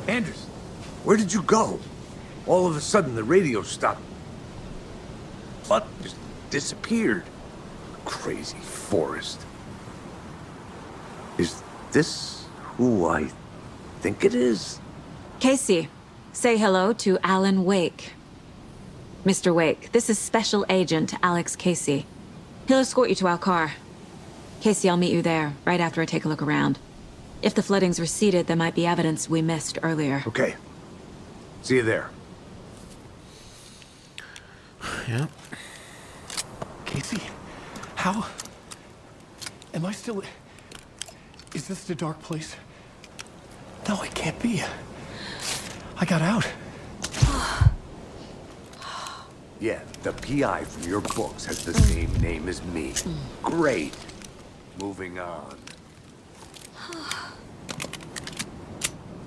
Anders, where did you go? All of a sudden, the radio stopped. But just disappeared. Crazy forest. Is this who I think it is? Casey, say hello to Alan Wake. Mr. Wake, this is Special Agent Alex Casey. He'll escort you to our car. Casey, I'll meet you there, right after I take a look around. If the flooding's receded, there might be evidence we missed earlier. Okay. See you there. Yeah. Casey, how? Am I still... Is this the dark place? No, it can't be. I got out. Yeah, the PI from your books has the same name as me. Great. Moving on.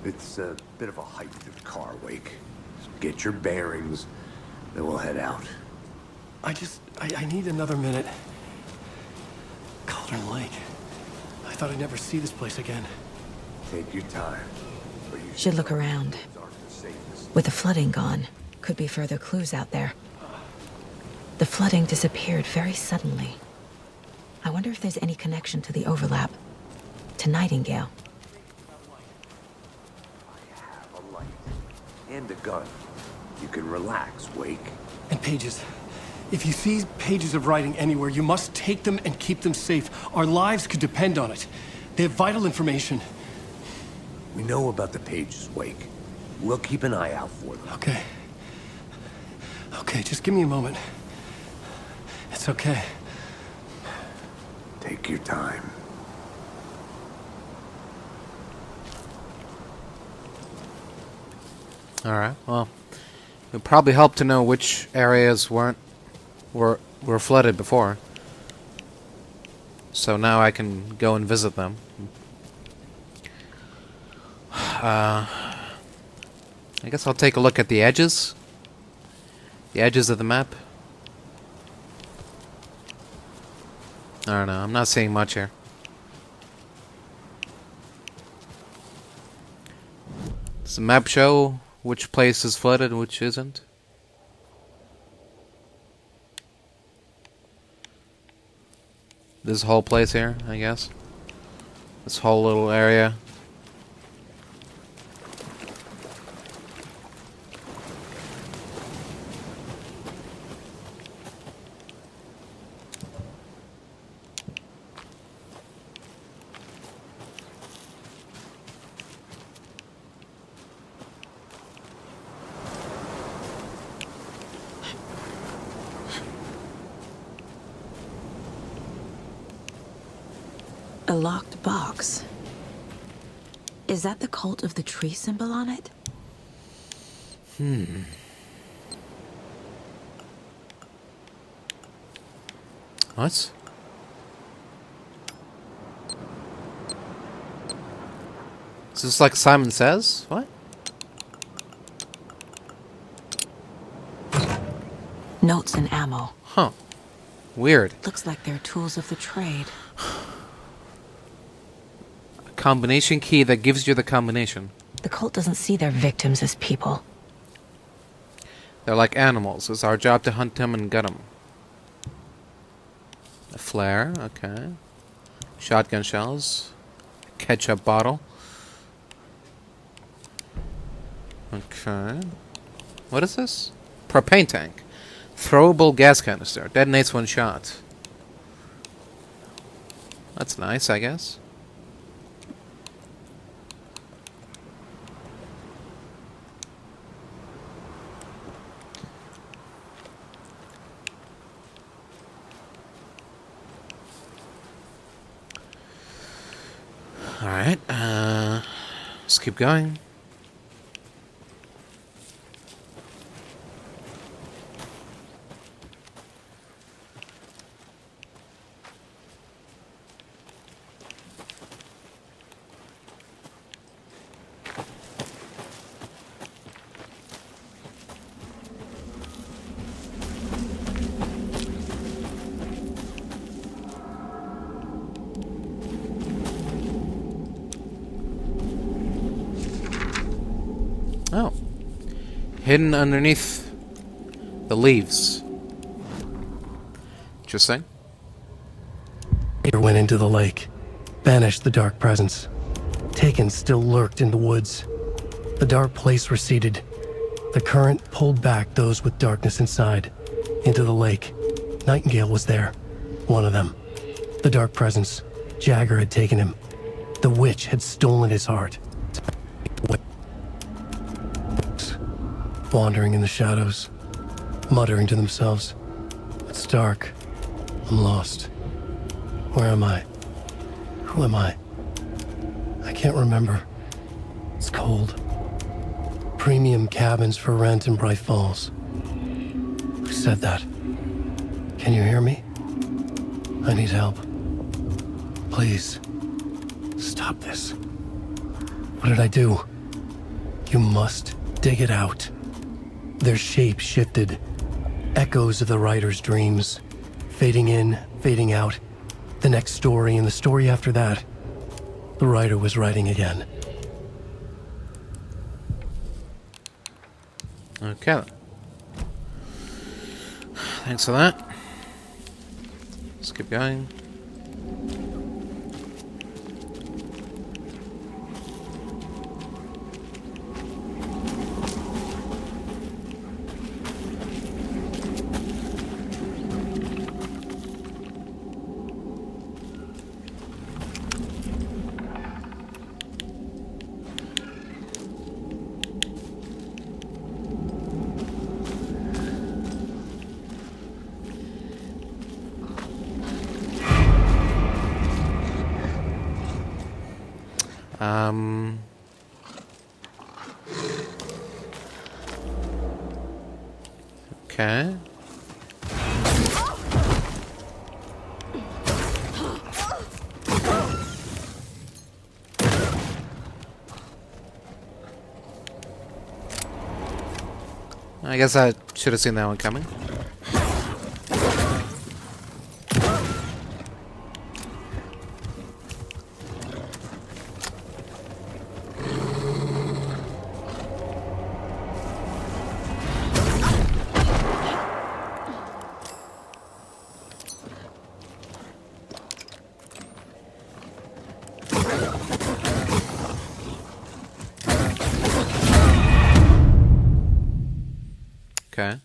It's a bit of a hike to the car, Wake. Just get your bearings, then we'll head out. I need another minute. Cauldron Lake. I thought I'd never see this place again. Take your time. But you Should look around. aren't the safest. With the flooding gone, could be further clues out there. The flooding disappeared very suddenly. I wonder if there's any connection to the overlap. To Nightingale. I have a light and a gun. You can relax, Wake. And pages. If you see pages of writing anywhere, you must take them and keep them safe. Our lives could depend on it. They have vital information. We know about the pages, Wake. We'll keep an eye out for them. Okay. Okay, just give me a moment. It's okay. Take your time. Alright, well, it would probably help to know which areas were flooded before. So now I can go and visit them. I guess I'll take a look at the edges. The edges of the map. I don't know, I'm not seeing much here. Does the map show which place is flooded and which isn't? This whole place here, I guess. This whole little area. A locked box. Is that the cult of the tree symbol on it? What? Is this like Simon Says? What? Notes and ammo. Huh. Weird. Looks like they're tools of the trade. A combination key that gives you the combination. The cult doesn't see their victims as people. They're like animals. It's our job to hunt them and gut them. A flare, okay. Shotgun shells. Ketchup bottle. Okay. What is this? Propane tank. Throwable gas canister. Detonates one shot. That's nice, I guess. Alright, let's keep going. Oh. Hidden underneath the leaves. Interesting. Peter went into the lake, banished the dark presence. Taken still lurked in the woods. The dark place receded. The current pulled back those with darkness inside, into the lake. Nightingale was there, one of them. The dark presence. Jagger had taken him. The witch had stolen his heart. Wandering in the shadows, muttering to themselves. It's dark. I'm lost. Where am I? Who am I? I can't remember. It's cold. Premium cabins for rent in Bright Falls. Who said that? Can you hear me? I need help. Please. Stop this. What did I do? You must dig it out. Their shape shifted. Echoes of the writer's dreams. Fading in, fading out. The next story and the story after that. The writer was writing again. Okay then. Thanks for that. Let's keep going. Okay. I guess I should have seen that one coming. Okay.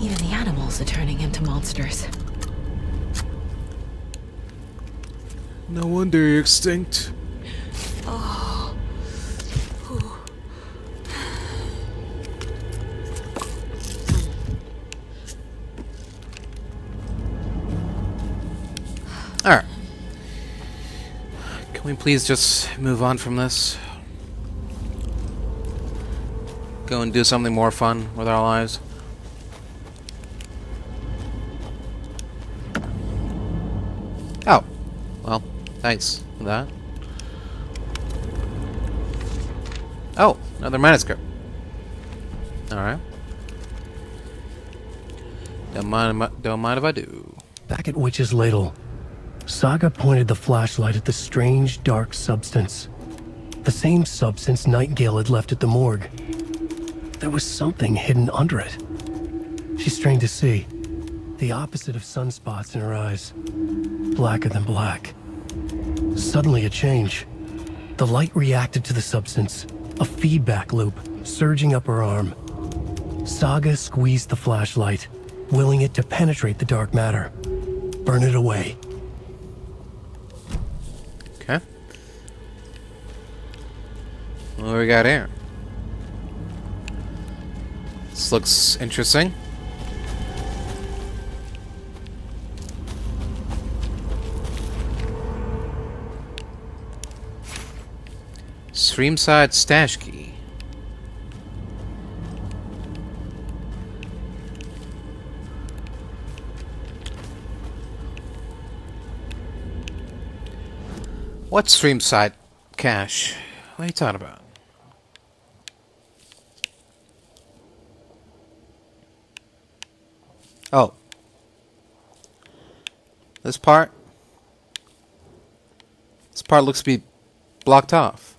Even the animals are turning into monsters. No wonder you're extinct. Oh. Ooh. Alright. Can we please just move on from this? Go and do something more fun with our lives? Oh. Well, thanks for that. Oh, another manuscript. Alright. Don't mind if I do. Back at Witch's Ladle, Saga pointed the flashlight at the strange, dark substance. The same substance Nightingale had left at the morgue. There was something hidden under it. She strained to see. The opposite of sunspots in her eyes. Blacker than black. Suddenly a change. The light reacted to the substance. A feedback loop surging up her arm. Saga squeezed the flashlight, willing it to penetrate the dark matter. Burn it away. Okay. What do we got here? This looks interesting. Streamside stash key. What streamside cache? What are you talking about? Oh. This part? This part looks to be blocked off.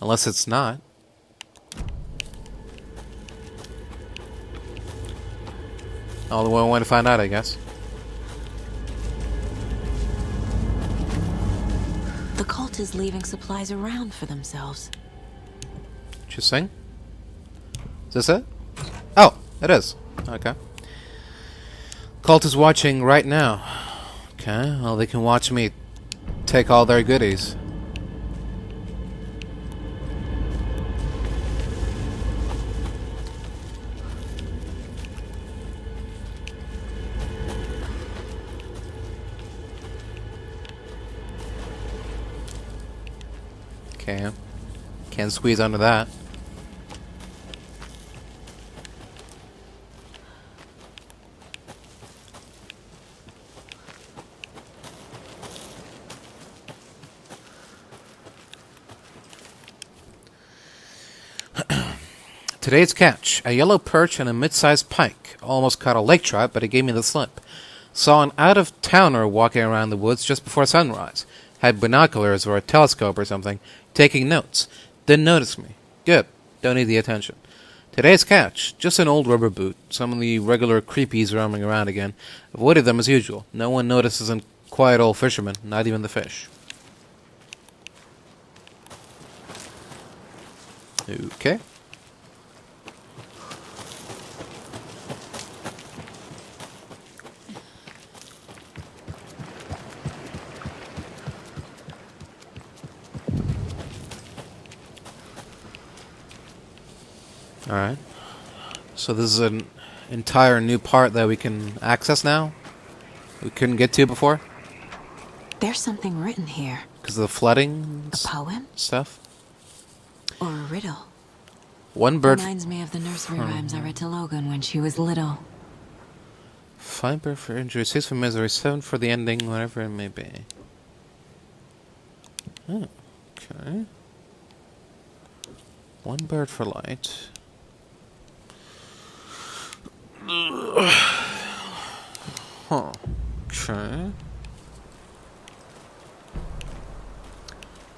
Unless it's not. Only one way to find out, I guess. The cult is leaving supplies around for themselves. Interesting. Is this it? Oh, it is. Okay. Cult is watching right now. Okay, well they can watch me take all their goodies. Okay. Can't squeeze under that. Today's catch. A yellow perch and a mid-sized pike. Almost caught a lake trout, but it gave me the slip. Saw an out-of-towner walking around the woods just before sunrise. Had binoculars or a telescope or something, taking notes. Didn't notice me. Good. Don't need the attention. Today's catch. Just an old rubber boot. Some of the regular creepies roaming around again. Avoided them as usual. No one notices a quiet old fisherman. Not even the fish. Okay. Alright. So this is an entire new part that we can access now? We couldn't get to before? There's something written here. Because of the flooding A poem? stuff? Or a riddle. One bird... Reminds me of the nursery rhymes I read to Logan when she was little. 5 bird for injury, 6 for misery, 7 for the ending, whatever it may be. Oh, okay. 1 bird for light. Huh. Okay.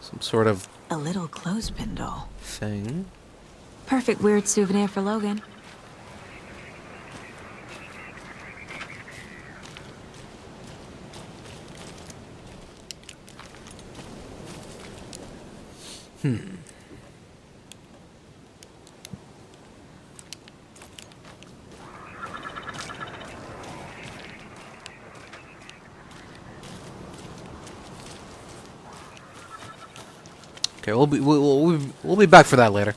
Some sort of A little clothespin doll. thing. Perfect weird souvenir for Logan. Okay, we'll be back for that later.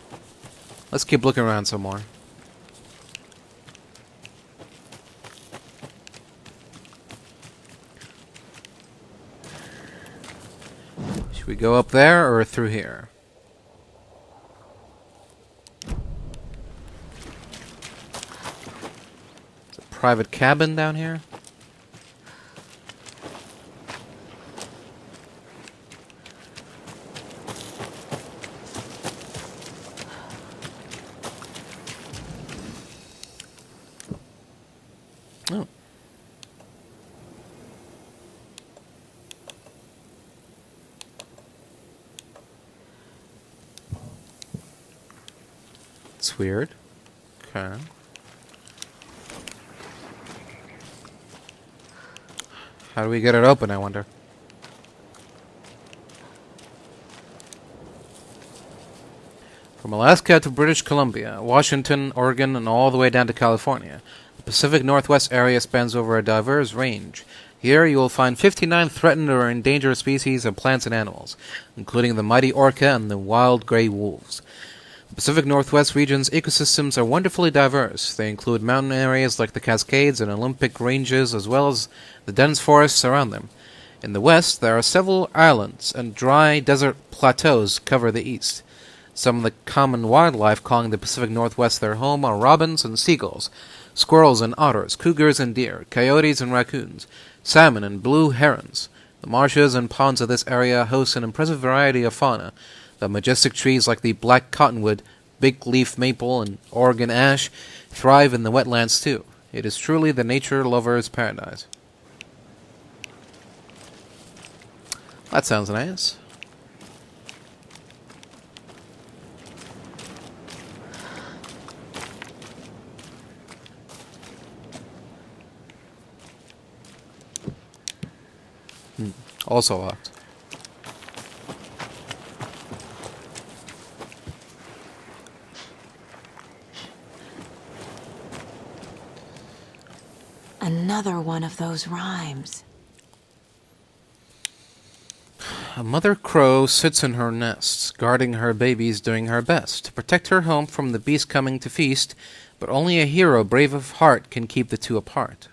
Let's keep looking around some more. Should we go up there or through here? It's a private cabin down here. Oh. It's weird. Okay. How do we get it open, I wonder? From Alaska to British Columbia, Washington, Oregon, and all the way down to California, the Pacific Northwest area spans over a diverse range. Here you will find 59 threatened or endangered species of plants and animals, including the mighty orca and the wild gray wolves. The Pacific Northwest region's ecosystems are wonderfully diverse. They include mountain areas like the Cascades and Olympic Ranges, as well as the dense forests around them. In the west, there are several islands, and dry desert plateaus cover the east. Some of the common wildlife calling the Pacific Northwest their home are robins and seagulls, squirrels and otters, cougars and deer, coyotes and raccoons, salmon and blue herons. The marshes and ponds of this area host an impressive variety of fauna. The majestic trees like the black cottonwood, big leaf maple, and Oregon ash thrive in the wetlands too. It is truly the nature lover's paradise. That sounds nice. Also locked. Another one of those rhymes. A mother crow sits in her nest, guarding her babies, doing her best to protect her home from the beast coming to feast, but only a hero brave of heart can keep the two apart.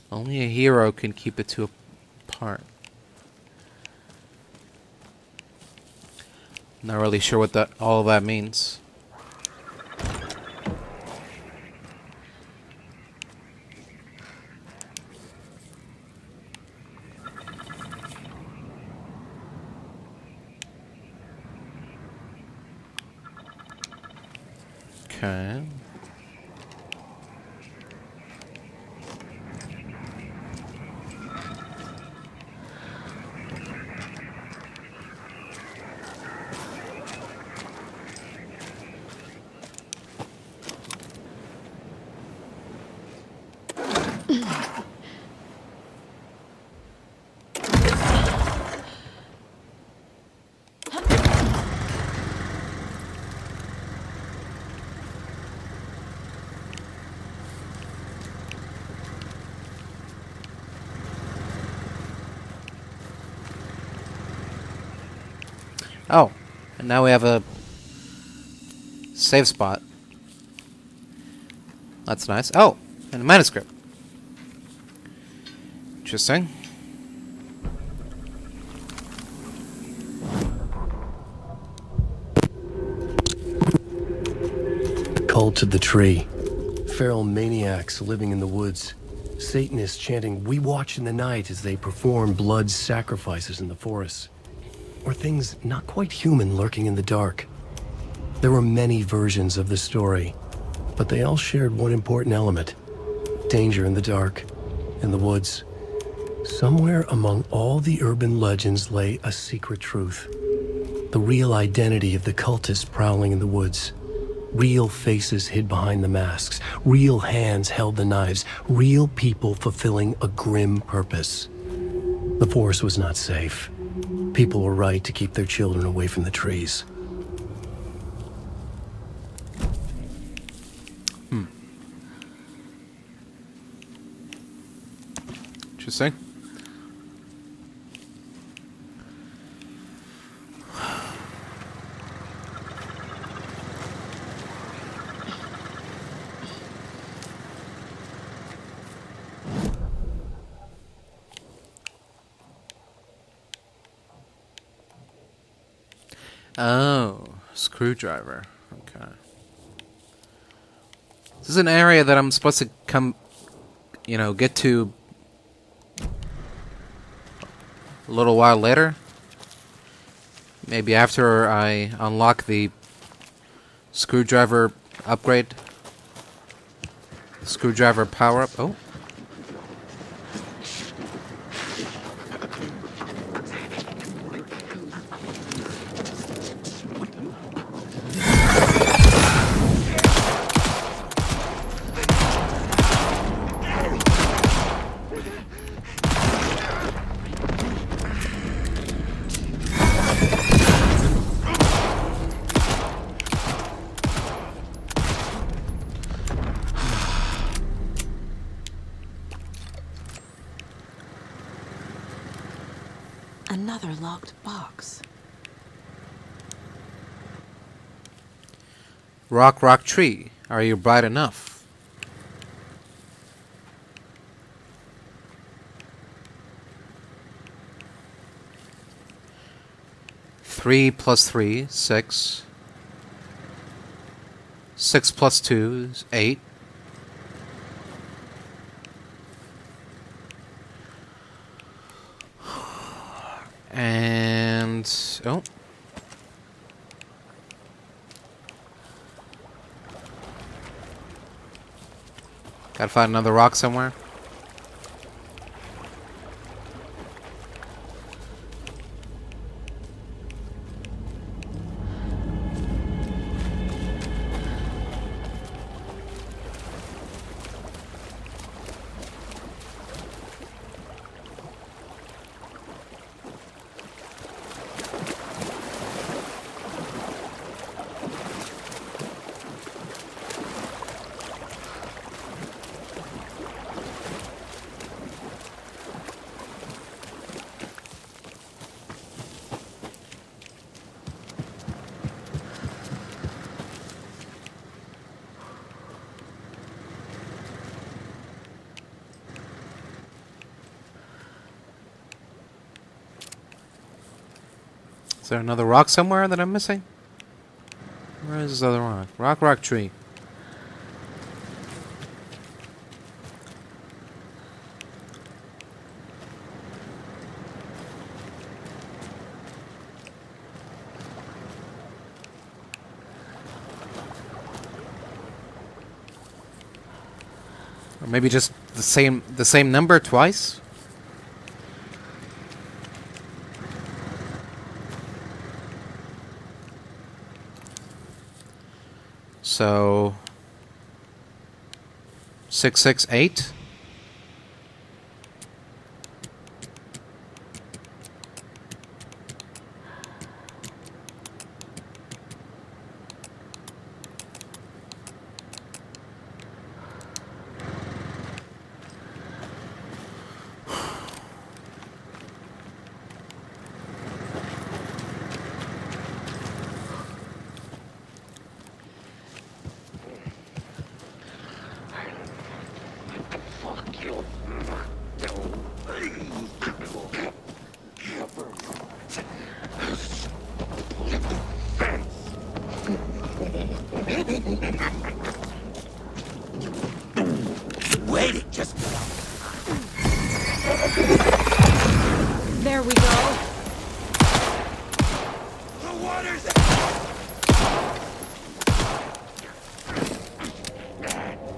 Only a hero can keep the two apart. Not really sure what that all of that means. Okay. Oh, and now we have a save spot. That's nice. Oh, and a manuscript. Interesting. Cult of the Tree. Feral maniacs living in the woods. Satanists chanting, "We watch in the night," as they perform blood sacrifices in the forests. Or things not quite human lurking in the dark. There were many versions of the story, but they all shared one important element. Danger in the dark, in the woods. Somewhere among all the urban legends lay a secret truth. The real identity of the cultists prowling in the woods. Real faces hid behind the masks. Real hands held the knives. Real people fulfilling a grim purpose. The forest was not safe. People were right to keep their children away from the trees. Interesting. Oh, screwdriver. Okay. This is an area that I'm supposed to get to a little while later. Maybe after I unlock the screwdriver upgrade. Screwdriver power-up. Oh. Another locked box. Rock, rock, tree. Are you bright enough? Three plus 3, 6. 6 plus 2 is 8. And... oh. Gotta find another rock somewhere. Is there another rock somewhere that I'm missing? Where is this other rock? Rock, rock, tree. Or maybe just the same number twice? So 668. Wait it, just There we go. the water's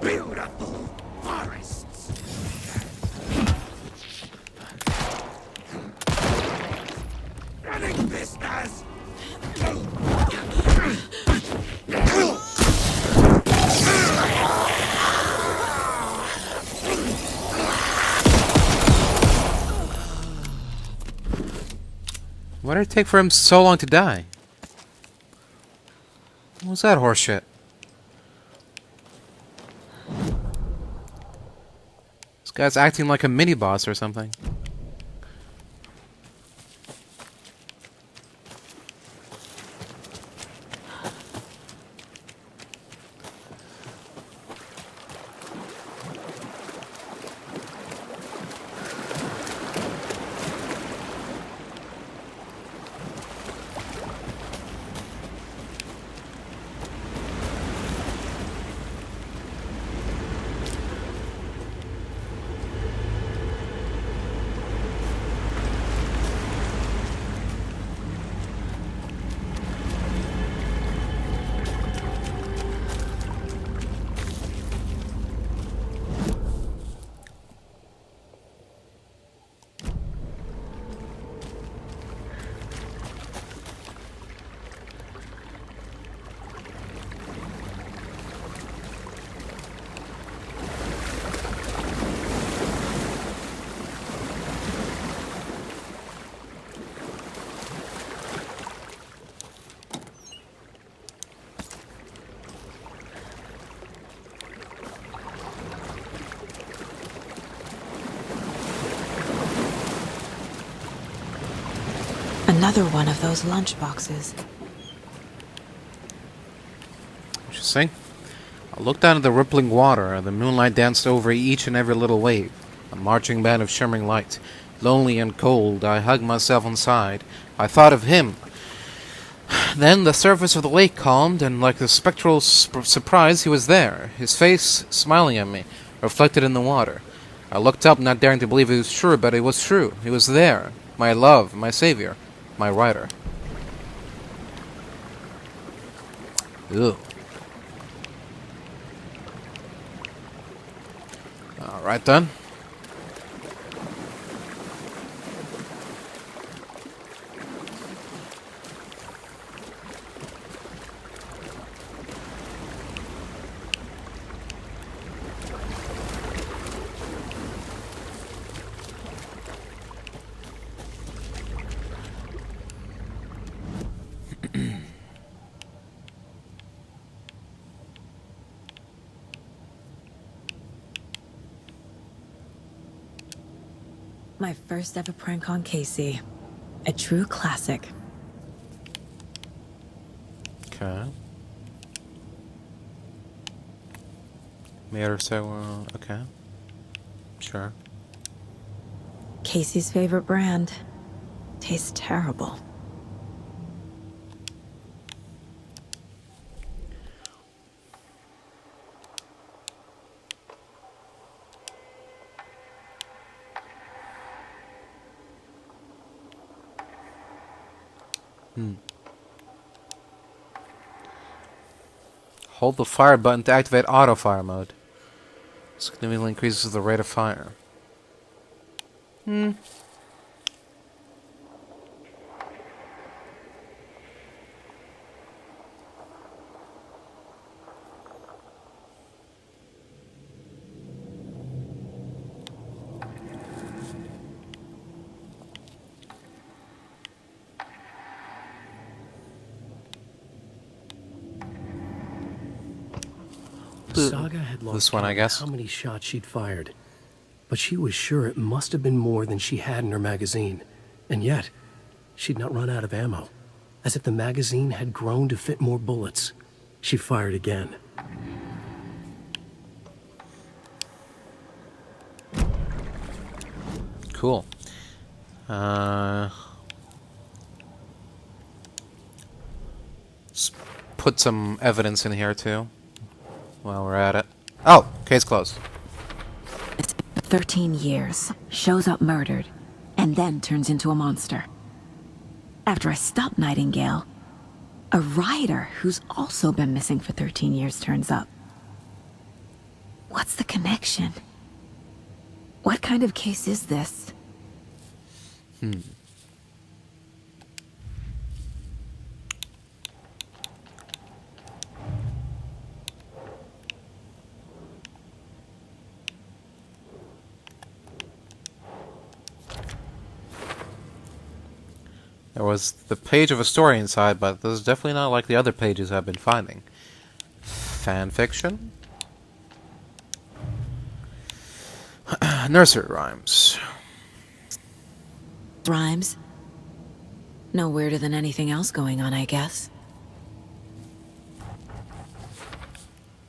beautiful forests. Running vistas. Why did it take for him so long to die? What was that horseshit? This Guy's acting like a mini-boss or something. Another one of those lunchboxes. Interesting. I looked down at the rippling water, and the moonlight danced over each and every little wave. A marching band of shimmering light. Lonely and cold, I hugged myself inside. I thought of him. Then the surface of the lake calmed, and like a spectral surprise, he was there, his face smiling at me, reflected in the water. I looked up, not daring to believe it was true, but it was true. He was there. My love, my savior, my rider. Ew. Alright then. My first ever prank on Casey. A true classic. Okay. Made her so, okay. Sure. Casey's favorite brand. Tastes terrible. Hold the fire button to activate auto fire mode. Significantly increases the rate of fire. Saga had lost This one, I count of guess. how many shots she'd fired, but she was sure it must have been more than she had in her magazine. And yet, she'd not run out of ammo. As if the magazine had grown to fit more bullets. She fired again. Cool. Let's put some evidence in here too, while we're at it. Oh, case closed. 13 years, shows up murdered, and then turns into a monster. After I stop Nightingale, a rider who's also been missing for 13 years turns up. What's the connection? What kind of case is this? There was the page of a story inside, but this is definitely not like the other pages I've been finding. Fan fiction? Nursery rhymes. Rhymes? No weirder than anything else going on, I guess.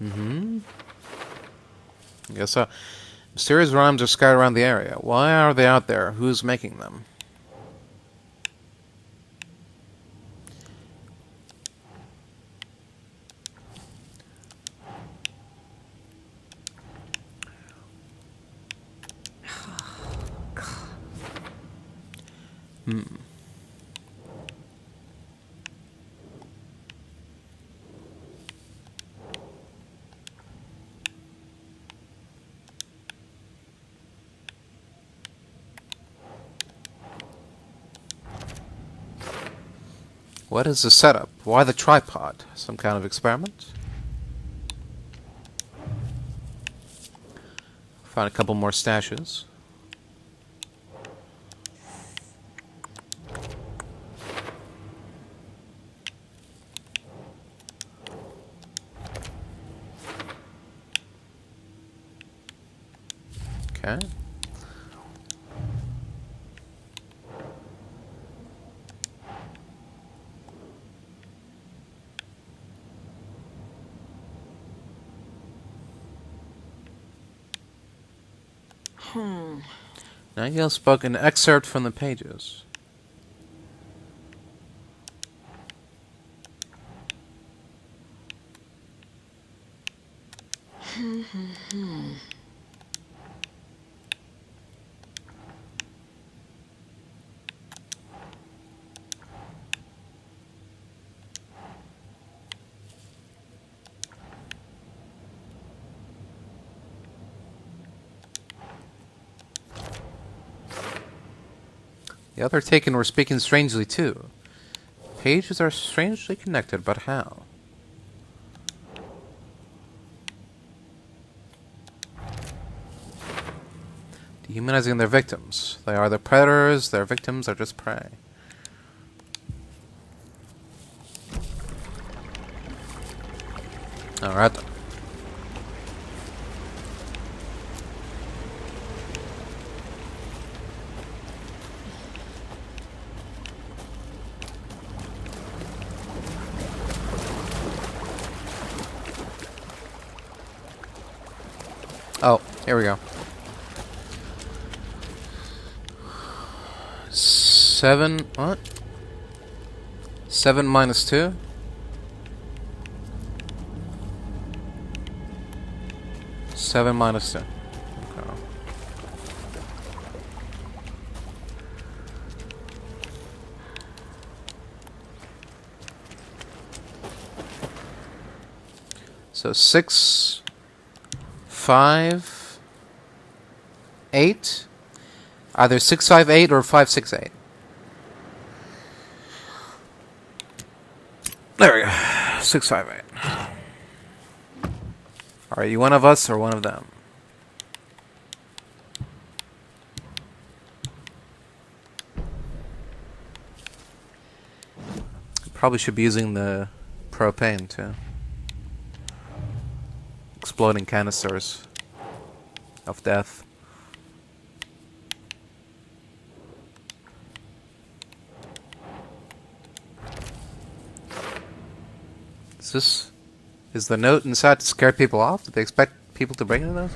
I guess so. Mysterious rhymes are scattered around the area. Why are they out there? Who's making them? What is the setup? Why the tripod? Some kind of experiment? Found a couple more stashes. Okay. Nightingale spoke an excerpt from the pages. The other taken were speaking strangely too. Pages are strangely connected, but how? Dehumanizing their victims. They are the predators, their victims are just prey. Alright then. Oh, here we go. 7, what? 7 minus 2? Seven minus 2. Okay. So 6, 5, 8. Either 6, 5, 8 or 5, 6, 8. There we go. 6, 5, 8. Are you one of us or one of them? Probably should be using the propane too. Exploding canisters of death. Is the note inside to scare people off? Did they expect people to break into those?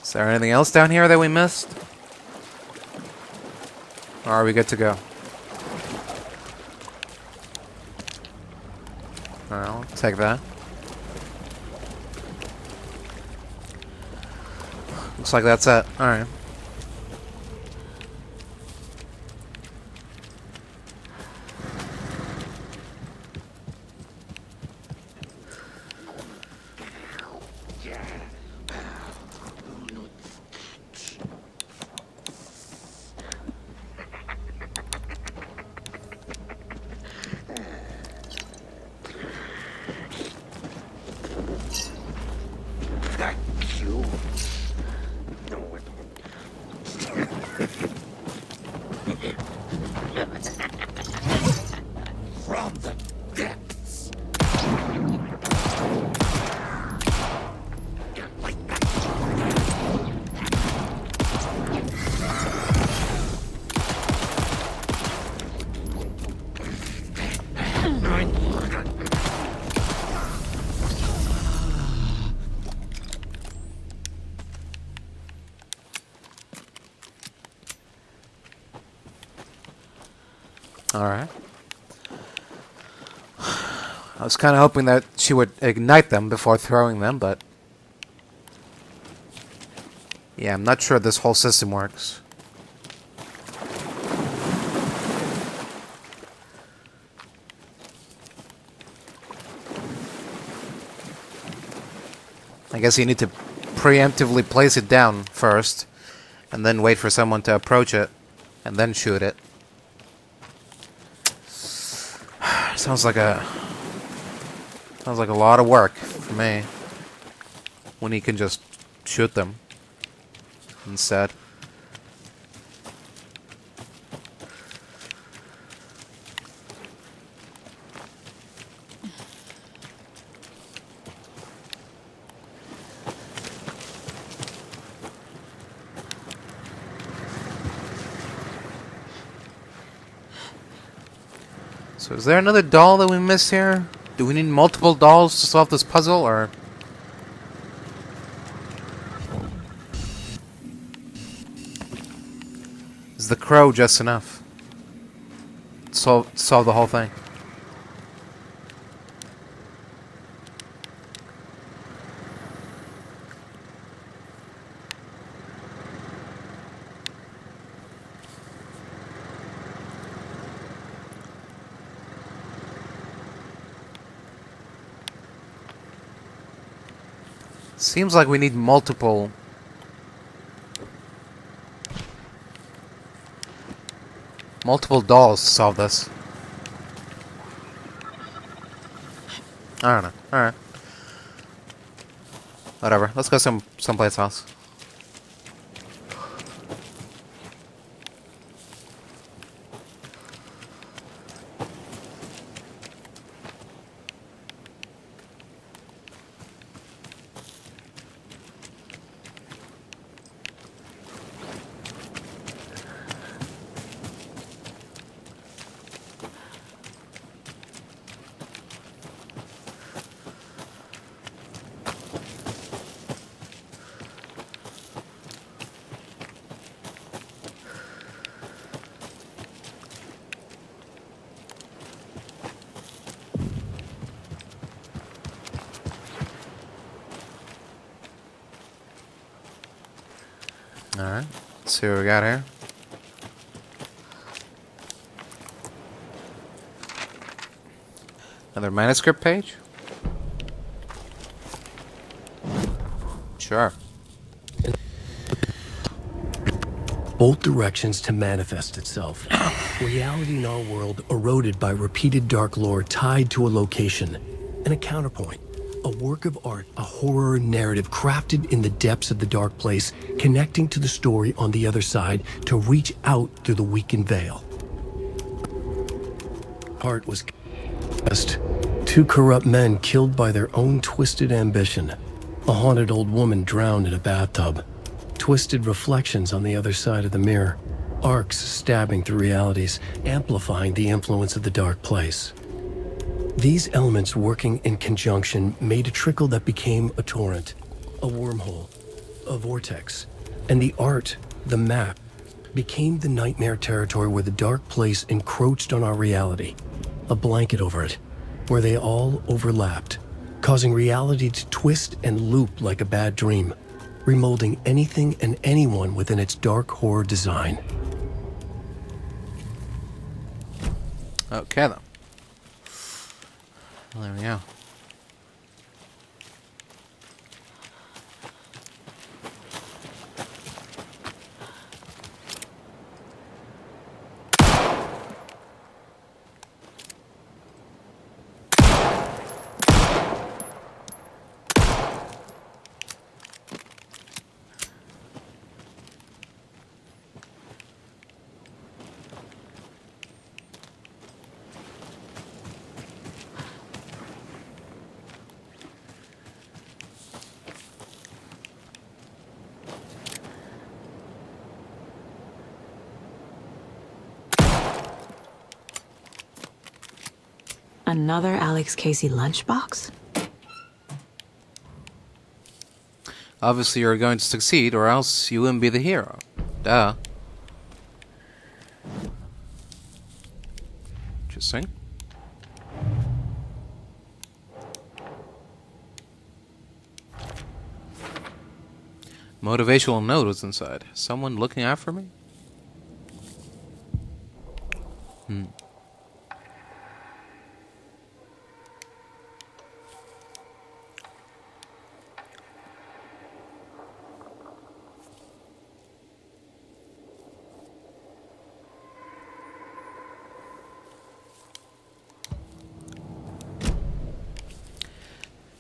Is there anything else down here that we missed? Or are we good to go? Alright, I'll take that. Looks like that's it. Alright. Alright. I was kind of hoping that she would ignite them before throwing them, but... yeah, I'm not sure this whole system works. I guess you need to preemptively place it down first, and then wait for someone to approach it, and then shoot it. Sounds like a lot of work for me. When you can just shoot them instead. So is there another doll that we missed here? Do we need multiple dolls to solve this puzzle, or...? Is the crow just enough? Solve the whole thing. Seems like we need multiple dolls to solve this. I don't know. Alright. Whatever. Let's go someplace else. Alright, let's see what we got here. Another manuscript page? Sure. Both directions to manifest itself. Reality in our world eroded by repeated dark lore tied to a location and a counterpoint. A work of art, a horror narrative crafted in the depths of the dark place, connecting to the story on the other side to reach out through the weakened veil. Art was cast. Two corrupt men killed by their own twisted ambition. A haunted old woman drowned in a bathtub. Twisted reflections on the other side of the mirror. Arcs stabbing through realities, amplifying the influence of the dark place. These elements working in conjunction made a trickle that became a torrent, a wormhole, a vortex, and the art, the map, became the nightmare territory where the dark place encroached on our reality, a blanket over it, where they all overlapped, causing reality to twist and loop like a bad dream, remolding anything and anyone within its dark horror design. Okay, then. Well, there we go. Another Alex Casey lunchbox? Obviously you're going to succeed, or else you wouldn't be the hero. Duh. Interesting. Motivational note was inside. Someone looking out for me?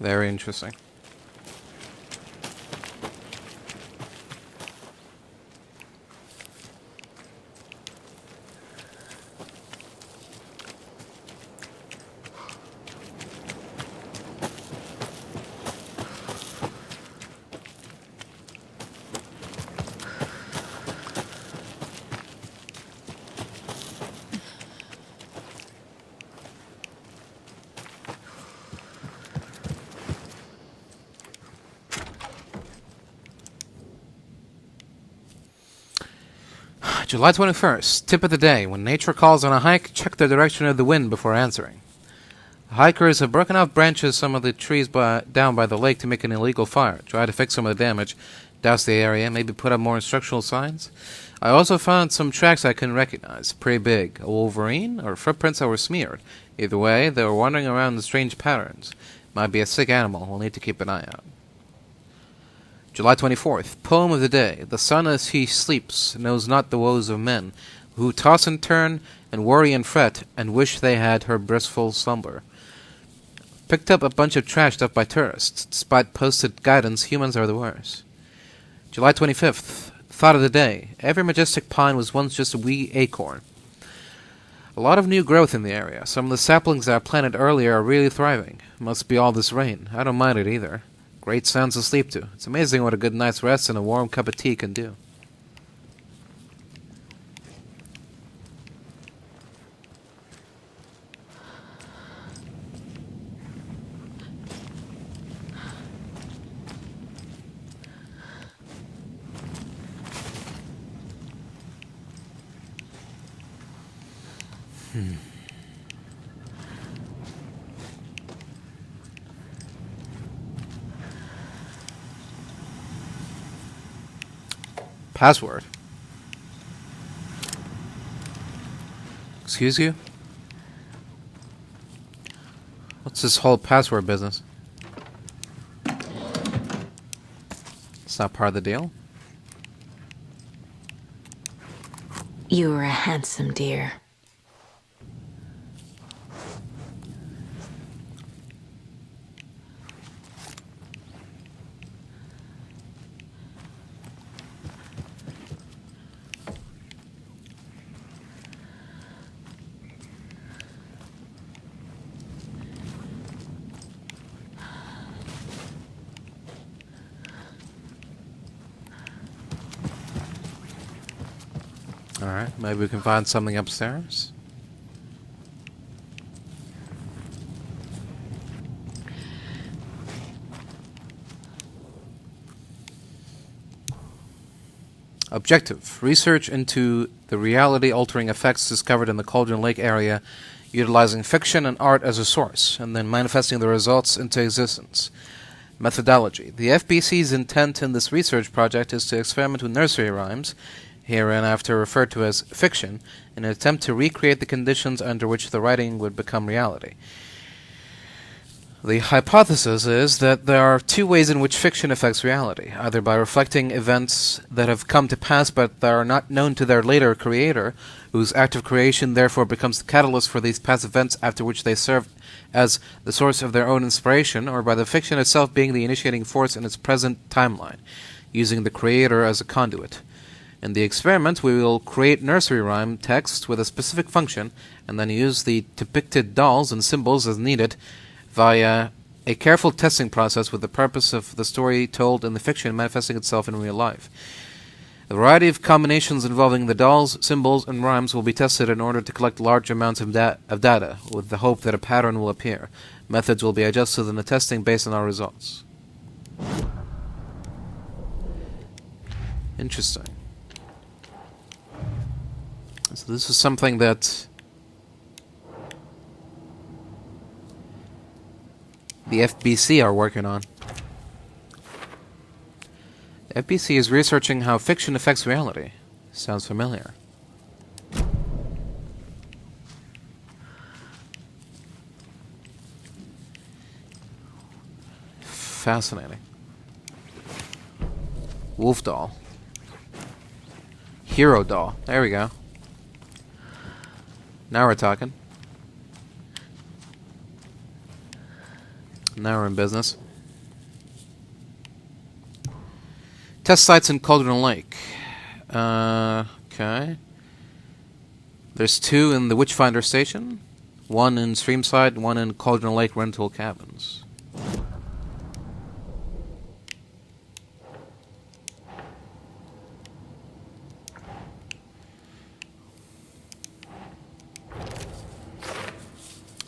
Very interesting. July 21st, tip of the day. When nature calls on a hike, check the direction of the wind before answering. Hikers have broken off branches some of the trees down by the lake to make an illegal fire. Try to fix some of the damage, douse the area, maybe put up more instructional signs. I also found some tracks I couldn't recognize. Pretty big. A wolverine or footprints that were smeared. Either way, they were wandering around in strange patterns. Might be a sick animal. We'll need to keep an eye out. July 24th, poem of the day. The sun as he sleeps knows not the woes of men, who toss and turn, and worry and fret, and wish they had her blissful slumber. Picked up a bunch of trash left by tourists. Despite posted guidance, humans are the worst. July 25th, thought of the day. Every majestic pine was once just a wee acorn. A lot of new growth in the area. Some of the saplings that I planted earlier are really thriving. Must be all this rain. I don't mind it either. Great sounds to sleep to. It's amazing what a good night's rest and a warm cup of tea can do. Password. Excuse you? What's this whole password business? It's not part of the deal. You are a handsome deer. Alright, maybe we can find something upstairs. Objective. Research into the reality-altering effects discovered in the Cauldron Lake area, utilizing fiction and art as a source, and then manifesting the results into existence. Methodology. The FBC's intent in this research project is to experiment with nursery rhymes, hereinafter referred to as fiction, in an attempt to recreate the conditions under which the writing would become reality. The hypothesis is that there are two ways in which fiction affects reality, either by reflecting events that have come to pass but that are not known to their later creator, whose act of creation therefore becomes the catalyst for these past events after which they serve as the source of their own inspiration, or by the fiction itself being the initiating force in its present timeline, using the creator as a conduit. In the experiment, we will create nursery rhyme text with a specific function, and then use the depicted dolls and symbols as needed via a careful testing process with the purpose of the story told in the fiction manifesting itself in real life. A variety of combinations involving the dolls, symbols, and rhymes will be tested in order to collect large amounts of data, with the hope that a pattern will appear. Methods will be adjusted in the testing based on our results. Interesting. So this is something that the FBC are working on. The FBC is researching how fiction affects reality. Sounds familiar. Fascinating. Wolf doll. Hero doll. There we go. Now we're talking. Now we're in business. Test sites in Cauldron Lake. Okay. There's 2 in the Witchfinder Station, 1 in Streamside, 1 in Cauldron Lake rental cabins.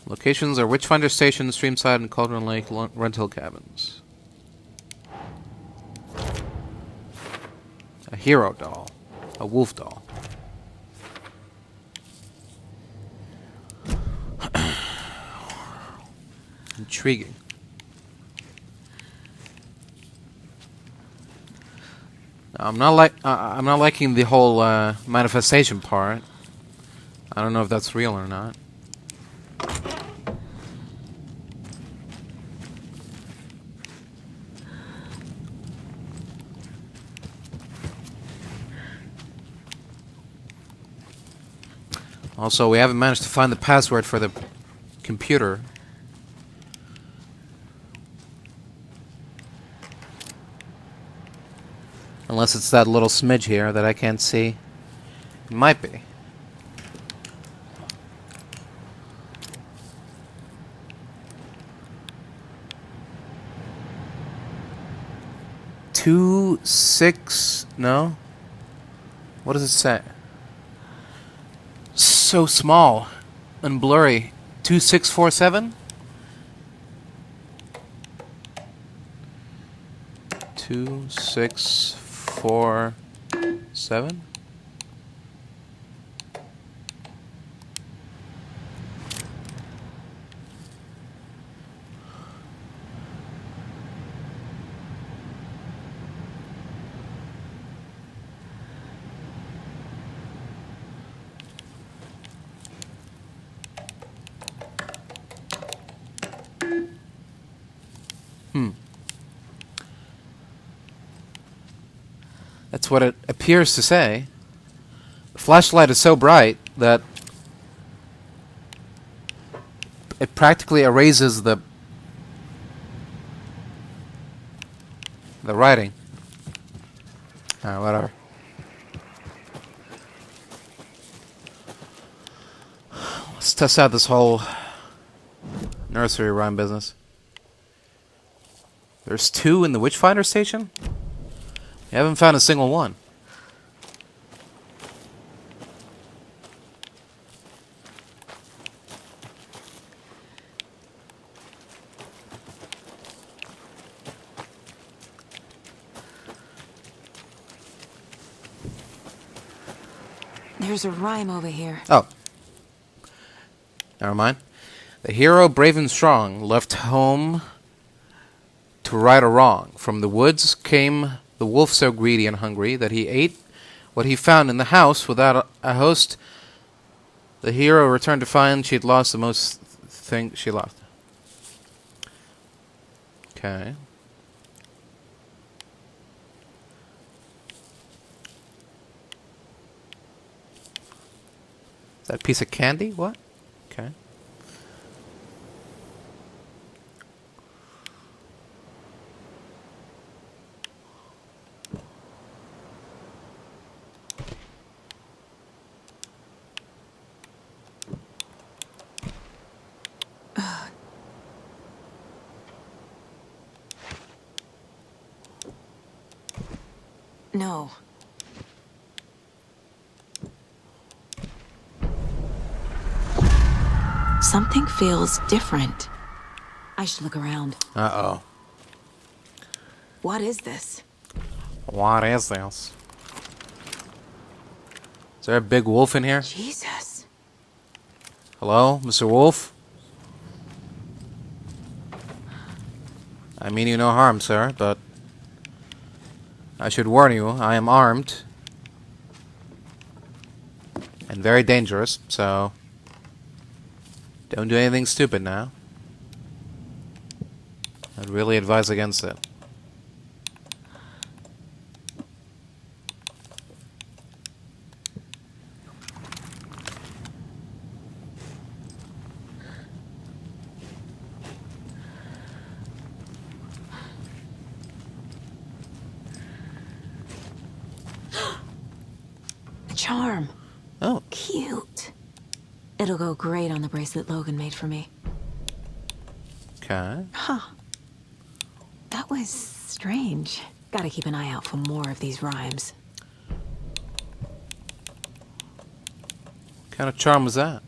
Locations are Witchfinder Station, Streamside, and Cauldron Lake rental cabins. A hero doll. A wolf doll. Intriguing. I'm not liking the whole manifestation part. I don't know if that's real or not. Also, we haven't managed to find the password for the computer. Unless it's that little smidge here that I can't see. It might be. Two, six, no? What does it say? So small and blurry. 2647? 2647? That's what it appears to say. The flashlight is so bright that it practically erases the writing. Whatever. Let's test out this whole nursery rhyme business. There's 2 in the Witchfinder Station? We haven't found a single one. There's a rhyme over here. Oh. Never mind. The hero, brave and strong, left home to right a wrong. From the woods came the wolf so greedy and hungry that he ate what he found in the house without a host. The hero returned to find she'd lost the most thing she lost. Okay. That piece of candy? What? Okay. No. Something feels different. I should look around. Uh-oh. What is this? What is this? Is there a big wolf in here? Jesus. Hello, Mr. Wolf? I mean you no harm, sir, but I should warn you, I am armed. And very dangerous, so don't do anything stupid now. I'd really advise against it. Charm. Oh, Cute. It'll go great on the bracelet Logan made for me. okay. Huh. That was strange. Gotta keep an eye out for more of these rhymes. What kind of charm was that?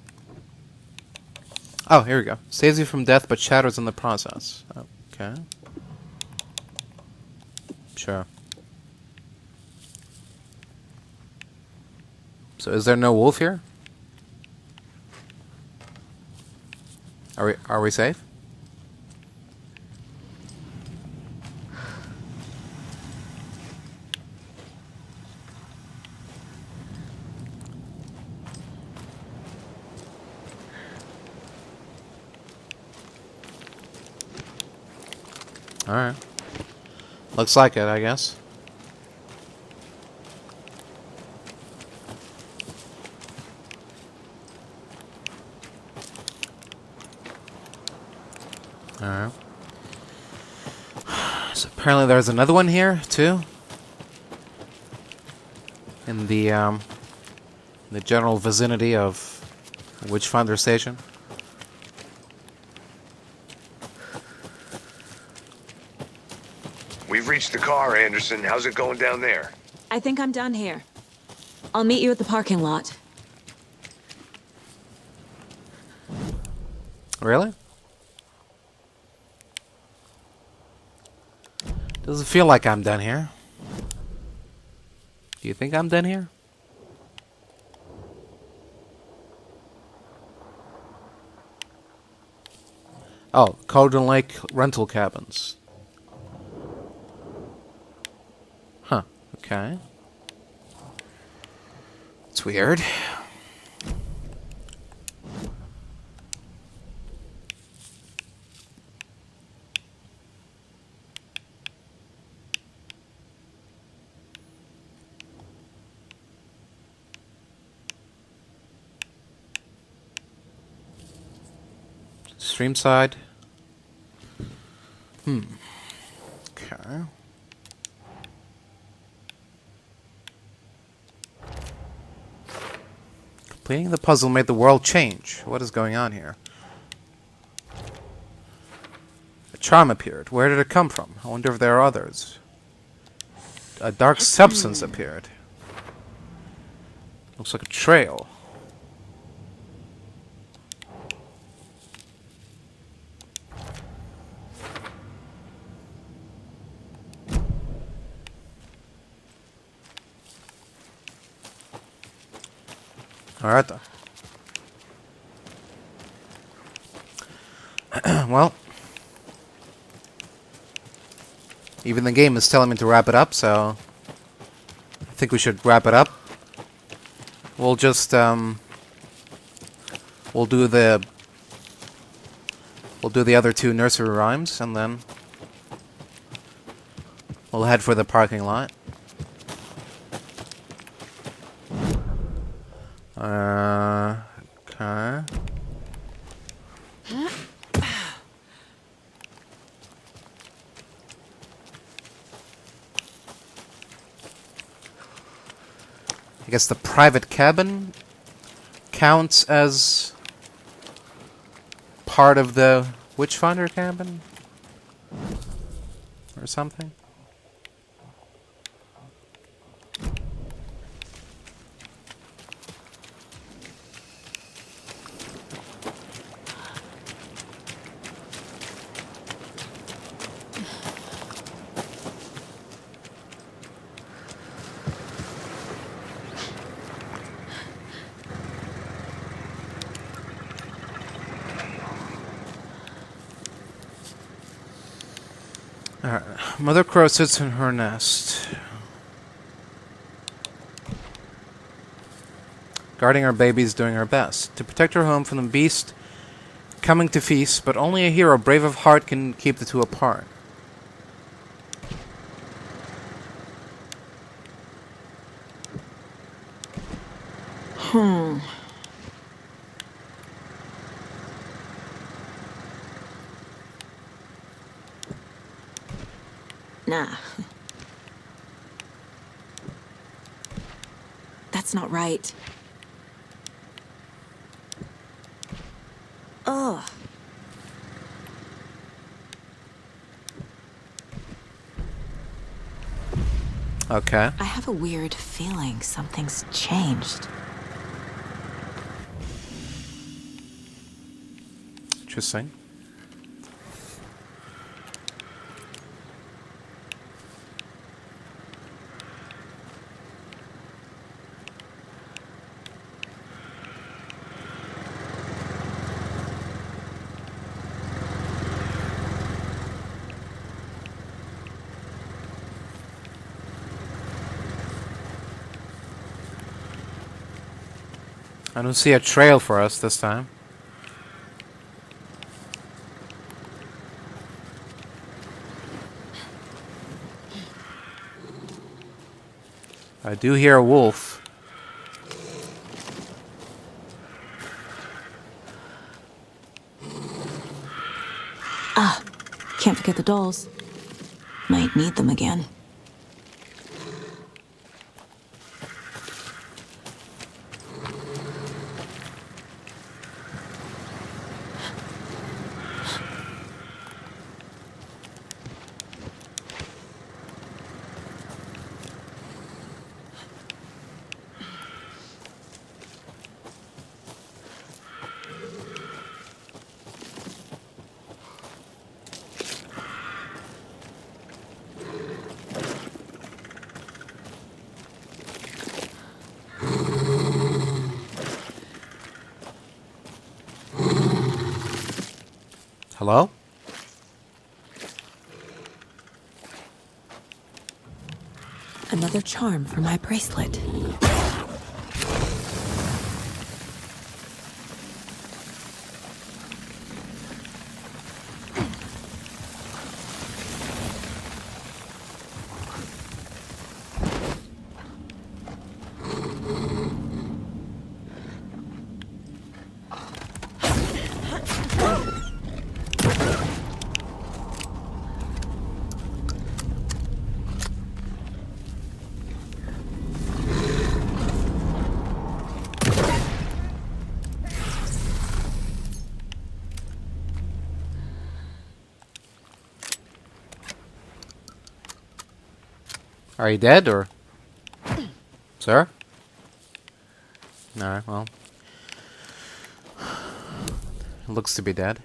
Oh, here we go. Saves you from death but shatters in the process. Okay. Sure. So is there no wolf here? Are we safe? Alright. Looks like it, I guess. Alright. So apparently there's another one here, too. In the general vicinity of Witchfinder Station. We've reached the car, Anderson. How's it going down there? I think I'm done here. I'll meet you at the parking lot. Really? Doesn't feel like I'm done here. Do you think I'm done here? Oh, Cauldron Lake rental cabins. Huh, okay. It's weird. Stream side. Okay. Completing the puzzle made the world change. What is going on here? A charm appeared. Where did it come from? I wonder if there are others. A dark substance appeared. Looks like a trail. Alright then. Well, even the game is telling me to wrap it up, so I think we should wrap it up. We'll just we'll do the other two nursery rhymes, and then we'll head for the parking lot. Okay. I guess the private cabin counts as part of the Witchfinder cabin? Or something? Mother Crow sits in her nest, guarding her babies, doing her best to protect her home from the beast coming to feast, but only a hero brave of heart can keep the two apart. Nah. That's not right. Ugh. Okay. I have a weird feeling something's changed. Interesting. I don't see a trail for us this time. I do hear a wolf. Can't forget the dolls. Might need them again. Hello? Another charm for my bracelet. Are you dead, or? Sir? Alright, well. Looks to be dead.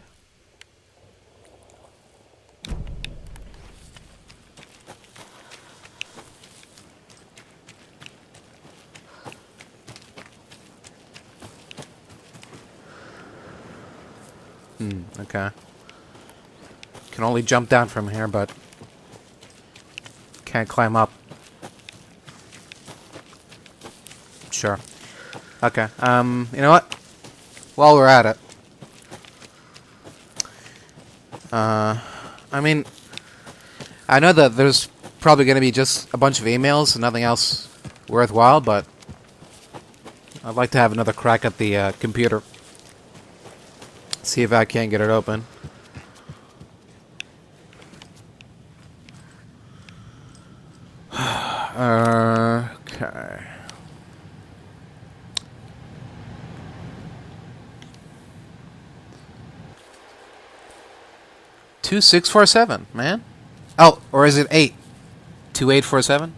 Okay. Can only jump down from here, but can't climb up. Sure. Okay. You know what? While we're at it, I mean, I know that there's probably going to be just a bunch of emails and nothing else worthwhile, but I'd like to have another crack at the computer. See if I can't get it open. Okay. 2647, man. Oh, or is it 8? 2847?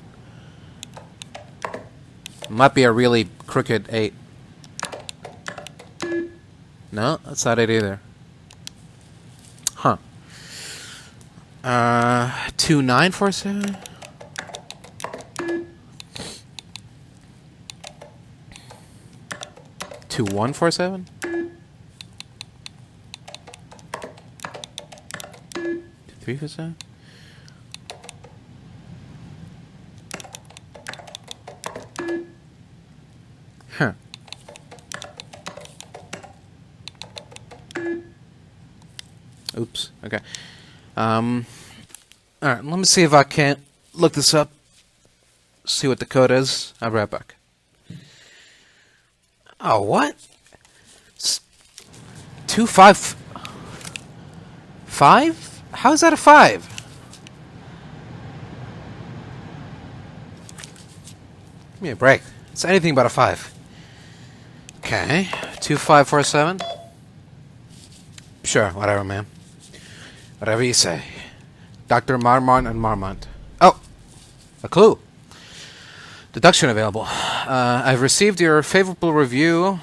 Might be a really crooked 8. No, that's not it either. Huh. 2947? 2147? 2347? Huh. Oops. Okay. Alright, let me see if I can't look this up. See what the code is. I'll be right back. Oh, what? 255? How is that a 5? Give me a break. It's anything but a 5. Okay. 2547. Sure, whatever, man. Whatever you say. Dr. Marmont and Marmont. Oh! A clue. Deduction available. I've received your favorable review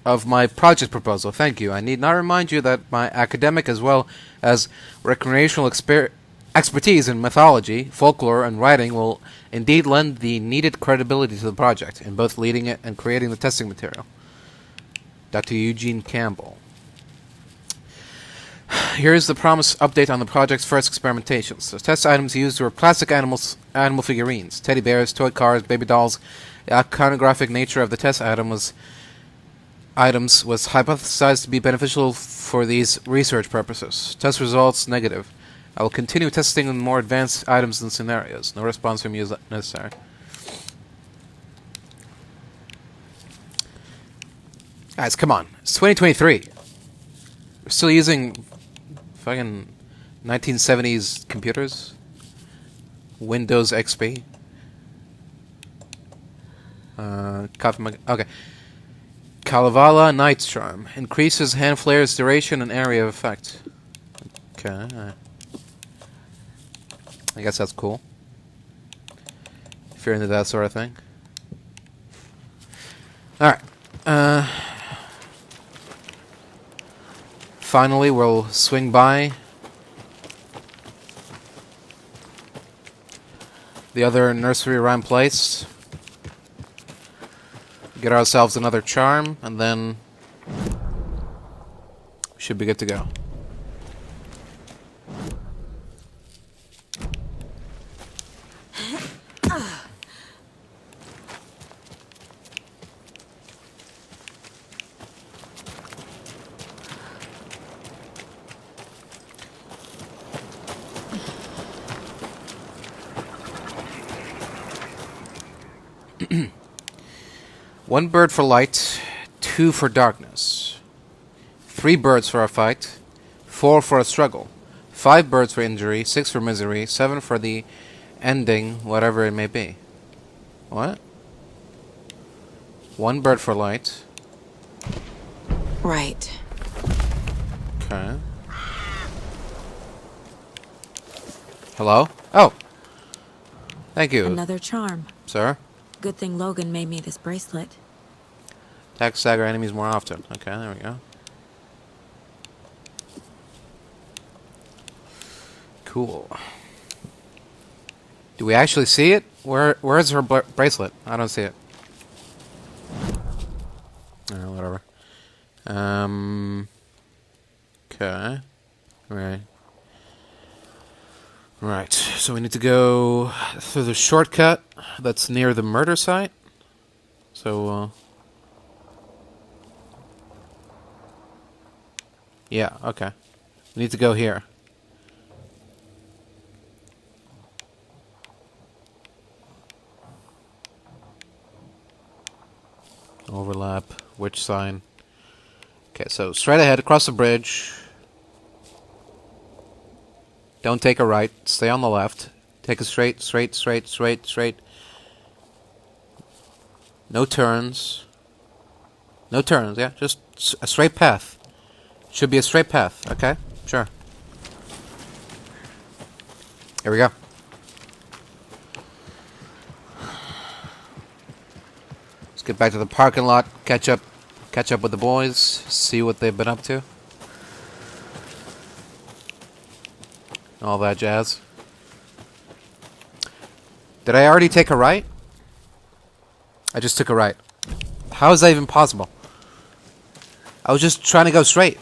of my project proposal. Thank you. I need not remind you that my academic as well as recreational expertise in mythology, folklore, and writing will indeed lend the needed credibility to the project, in both leading it and creating the testing material. Dr. Eugene Campbell. Here is the promised update on the project's first experimentations. The test items used were plastic animal figurines, teddy bears, toy cars, baby dolls. The iconographic nature of the test items was hypothesized to be beneficial for these research purposes. Test results negative. I will continue testing on more advanced items and scenarios. No response from you is necessary. Guys, come on. It's 2023. We're still using fucking 1970s computers. Windows XP. Okay. Kalevala Knight's Charm. Increases hand flare's duration and area of effect. Okay. I guess that's cool. If you're into that sort of thing. Alright. Finally, we'll swing by the other nursery rhyme place. Get ourselves another charm, and then we should be good to go. One bird for light, 2 for darkness. 3 birds for a fight, 4 for a struggle. 5 birds for injury, 6 for misery, 7 for the ending, whatever it may be. What? 1 bird for light. Right. Okay. Hello? Oh! Thank you. Another charm. Sir? Good thing Logan made me this bracelet. Attack Saga enemies more often. Okay, there we go. Cool. Do we actually see it? Where's her bracelet? I don't see it. Whatever. Okay. Right. Right. So we need to go through the shortcut that's near the murder site. So, yeah, okay. We need to go here. Overlap. Which sign? Okay, so straight ahead, across the bridge. Don't take a right. Stay on the left. Take a straight. No turns. No turns, yeah? Just a straight path. Should be a straight path. Okay, sure. Here we go. Let's get back to the parking lot. Catch up with the boys. See what they've been up to. All that jazz. Did I already take a right? I just took a right. How is that even possible? I was just trying to go straight.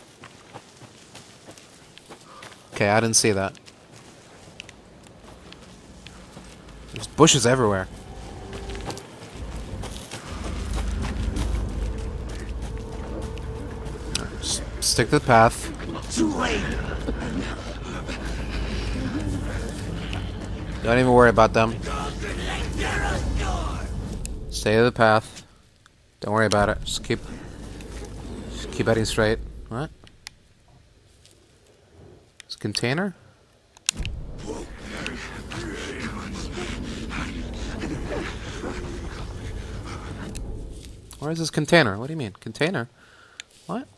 Okay, I didn't see that. There's bushes everywhere. Stick to the path. Too late. Don't even worry about them. Stay to the path. Don't worry about it. Just keep heading straight. What? It's a container? Where is this container? What do you mean? Container? What?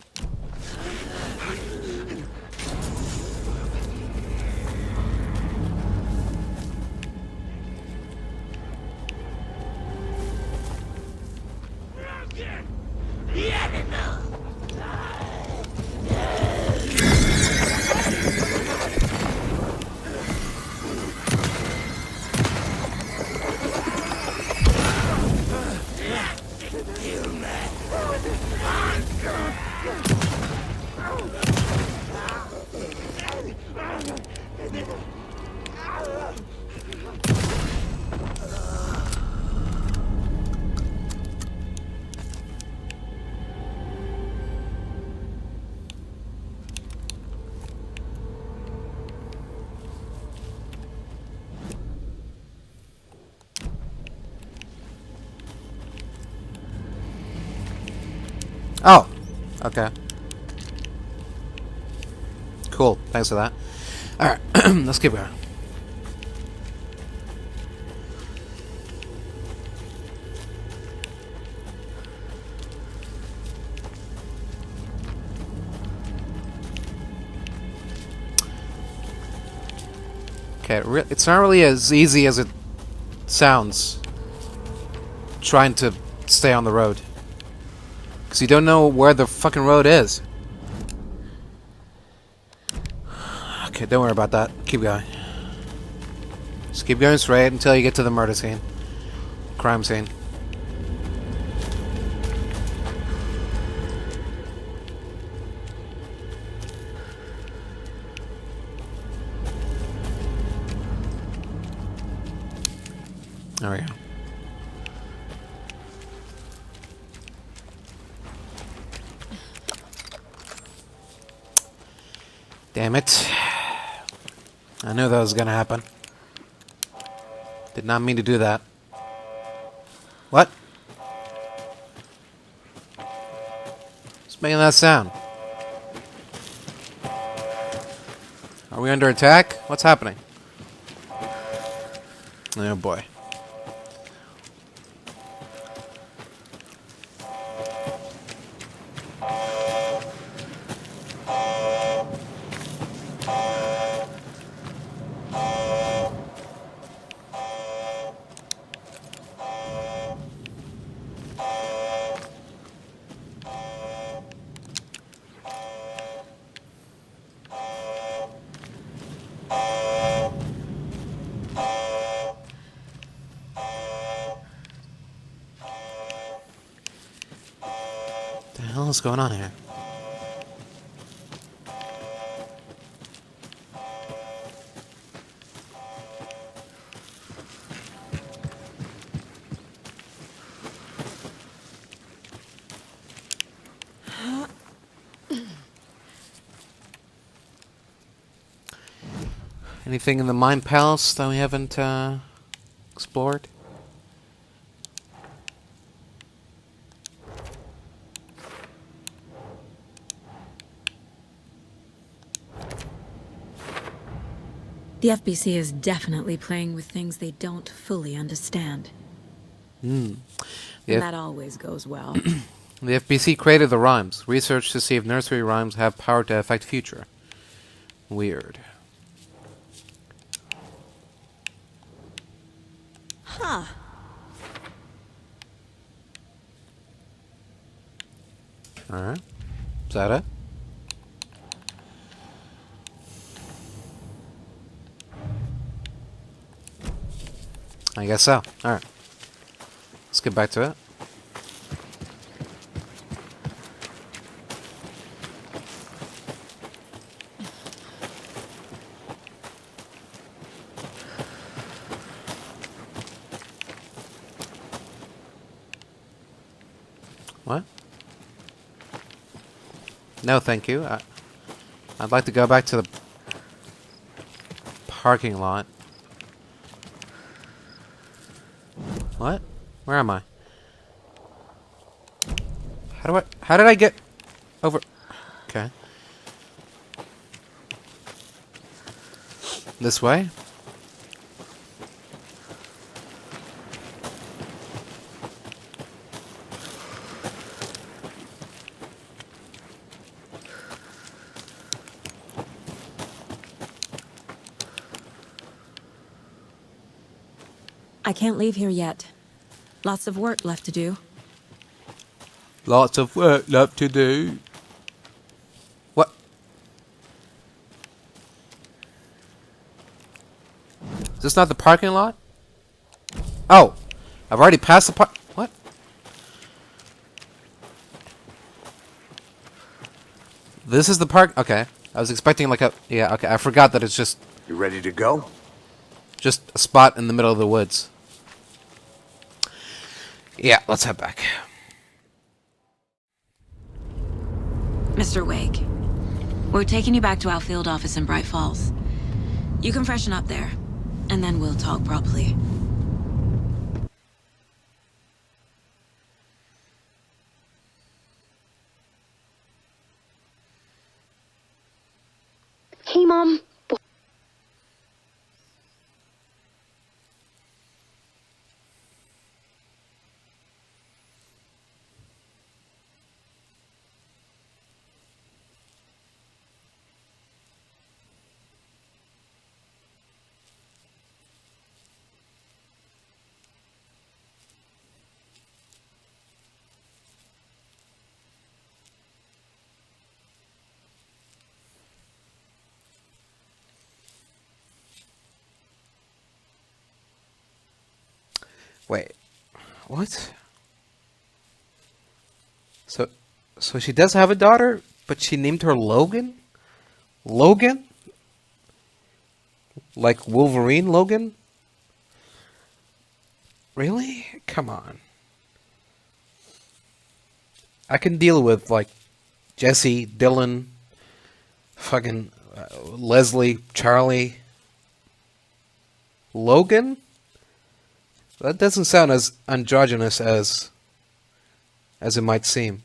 Oh, okay. Cool. Thanks for that. Alright, let's keep going. Okay, it's not really as easy as it sounds trying to stay on the road. Because you don't know where the fucking road is. Okay, don't worry about that. Keep going. Just keep going straight until you get to the murder scene. Crime scene. There we go. Damn it. I knew that was gonna happen. Did not mean to do that. What? What's making that sound? Are we under attack? What's happening? Oh boy. What the hell is going on here? Anything in the Mind Palace that we haven't explored? The FBC is definitely playing with things they don't fully understand. Hmm. And that always goes well. The FBC created the rhymes. Research to see if nursery rhymes have power to affect future. Weird. Huh. Alright. Is that it? I guess so. Alright. Let's get back to it. What? No, thank you. I'd like to go back to the parking lot. What? Where am I? How did I get over? Okay. This way? I can't leave here yet. Lots of work left to do. Lots of work left to do. What? Is this not the parking lot? Oh, I've already passed the park. What? This is the park. Okay, I was expecting like a. Yeah. Okay, I forgot that it's just You ready to go? just a spot in the middle of the woods. Yeah, let's head back. Mr. Wake, we're taking you back to our field office in Bright Falls. You can freshen up there, and then we'll talk properly. Hey, Mom. Wait, what? So she does have a daughter, but she named her Logan? Logan? Like Wolverine Logan? Really? Come on. I can deal with, like, Jesse, Dylan, fucking Leslie, Charlie. Logan? That doesn't sound as androgynous as it might seem.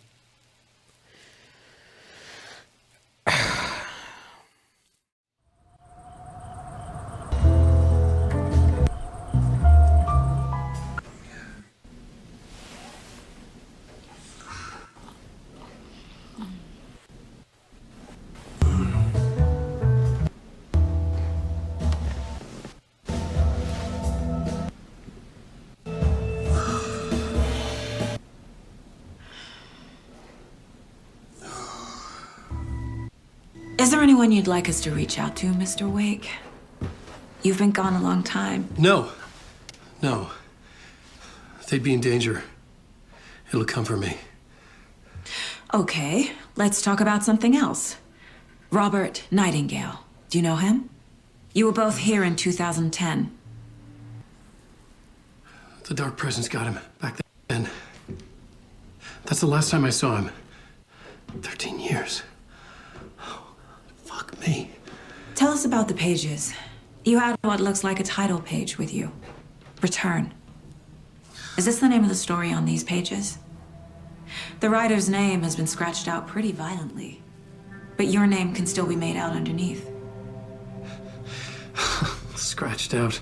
Is there anyone you'd like us to reach out to, Mr. Wake? You've been gone a long time. No. No. They'd be in danger. It'll come for me. Okay, let's talk about something else. Robert Nightingale. Do you know him? You were both here in 2010. The Dark Presence got him back then. That's the last time I saw him. 13 years. Oh, fuck me. Tell us about the pages. You had what looks like a title page with you. Return. Is this the name of the story on these pages? The writer's name has been scratched out pretty violently, but your name can still be made out underneath. Scratched out.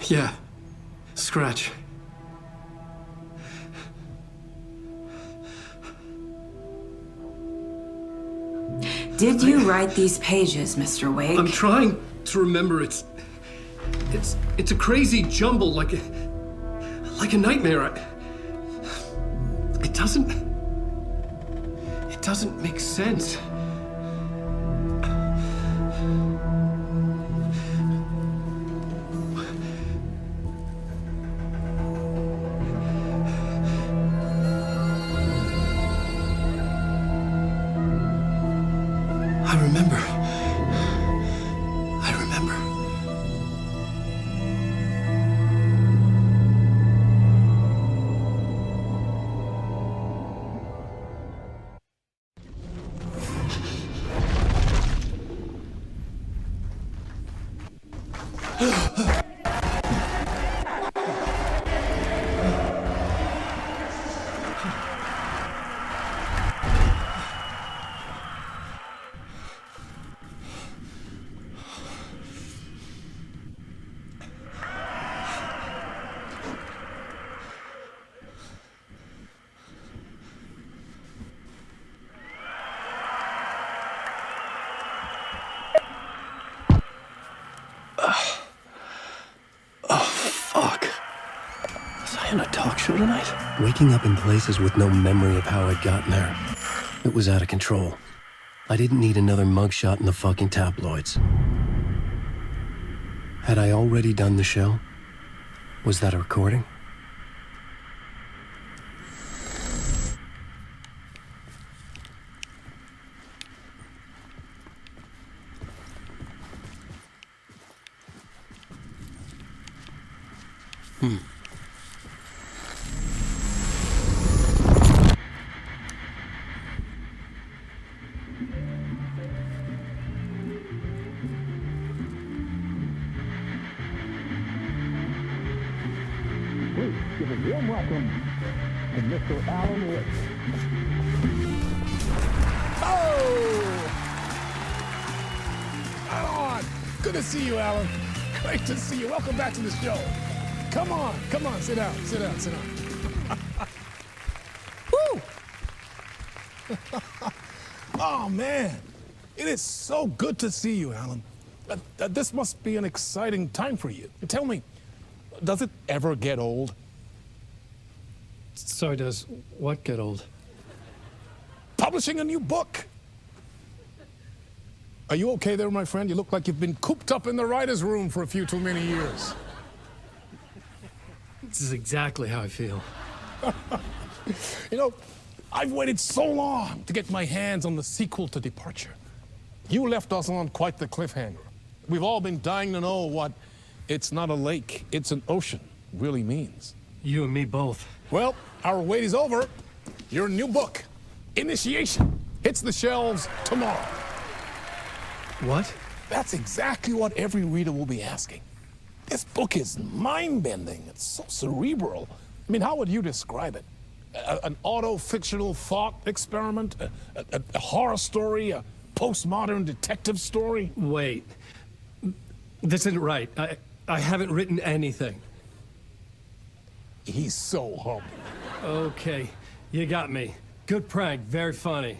Yeah. Scratch. Did you write these pages, Mr. Wake? I'm trying to remember. It's a crazy jumble, like a nightmare. It doesn't make sense. I remember. Fuck. Was I in a talk show tonight? Waking up in places with no memory of how I'd gotten there. It was out of control. I didn't need another mugshot in the fucking tabloids. Had I already done the show? Was that a recording? Please give a warm welcome to Mr. Alan Wake. Oh! Alan! Good to see you, Alan. Great to see you. Welcome back to the show. Come on, sit down, sit down, sit down. Woo! Oh, man. It is so good to see you, Alan. This must be an exciting time for you. Tell me, does it ever get old? Sorry, does what get old? Publishing a new book. Are you okay there, my friend? You look like you've been cooped up in the writer's room for a few too many years. This is exactly how I feel. You know, I've waited so long to get my hands on the sequel to Departure. You left us on quite the cliffhanger. We've all been dying to know what "it's not a lake, it's an ocean" really means. You and me both. Well, our wait is over. Your new book, Initiation, hits the shelves tomorrow. What? That's exactly what every reader will be asking. This book is mind-bending. It's so cerebral. I mean, how would you describe it? An auto-fictional thought experiment? A horror story? A postmodern detective story? Wait. This isn't right. I haven't written anything. He's so humble. Okay, you got me. Good prank, very funny.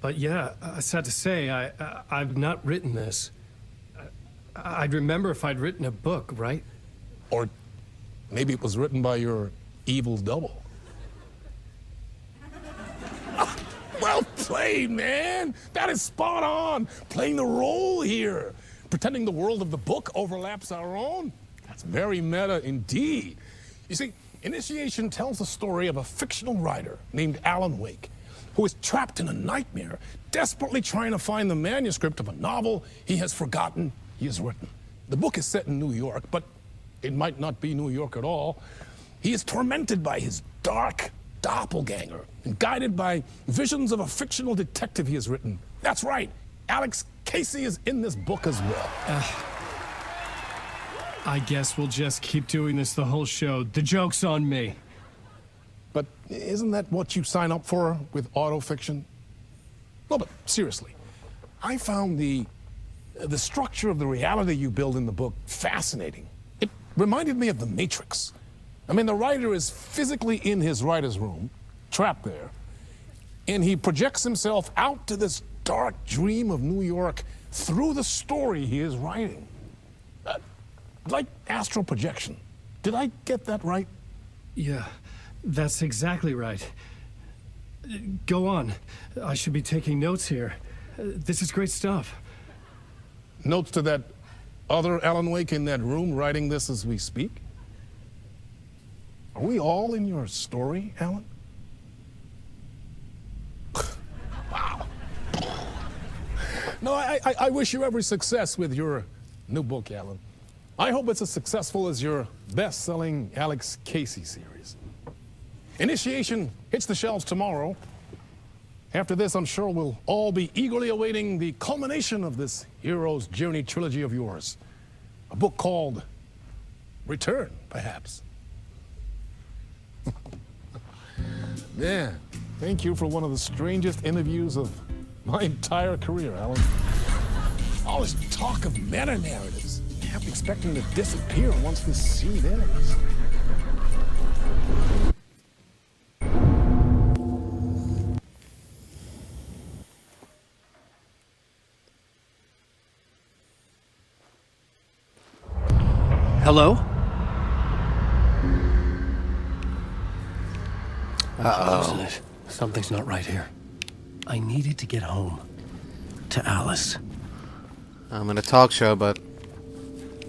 But yeah, sad to say, I've not written this. I'd remember if I'd written a book, right? Or maybe it was written by your evil double. Well played, man. That is spot on. Playing the role here. Pretending the world of the book overlaps our own. That's very meta indeed. You see, Initiation tells the story of a fictional writer named Alan Wake, who is trapped in a nightmare, desperately trying to find the manuscript of a novel he has forgotten he has written. The book is set in New York, but it might not be New York at all. He is tormented by his dark doppelganger and guided by visions of a fictional detective he has written. That's right, Alex Casey is in this book as well. I guess we'll just keep doing this the whole show. The joke's on me. But isn't that what you sign up for with autofiction? No, but seriously, I found the structure of the reality you build in the book fascinating. It reminded me of The Matrix. I mean, the writer is physically in his writer's room, trapped there, and he projects himself out to this dark dream of New York through the story he is writing. Like astral projection. Did I get that right? Yeah, that's exactly right. Go on. I should be taking notes here. This is great stuff. Notes to that other Alan Wake in that room writing this as we speak? Are we all in your story, Alan? Wow. No, I wish you every success with your new book, Alan. I hope it's as successful as your best-selling Alex Casey series. Initiation hits the shelves tomorrow. After this, I'm sure we'll all be eagerly awaiting the culmination of this hero's journey trilogy of yours. A book called Return, perhaps. Man, thank you for one of the strangest interviews of my entire career, Alan. All this talk of meta-narratives. Kept expecting to disappear once this scene ends. Hello? Uh-oh. Something's not right here. I needed to get home. To Alice. I'm in a talk show, but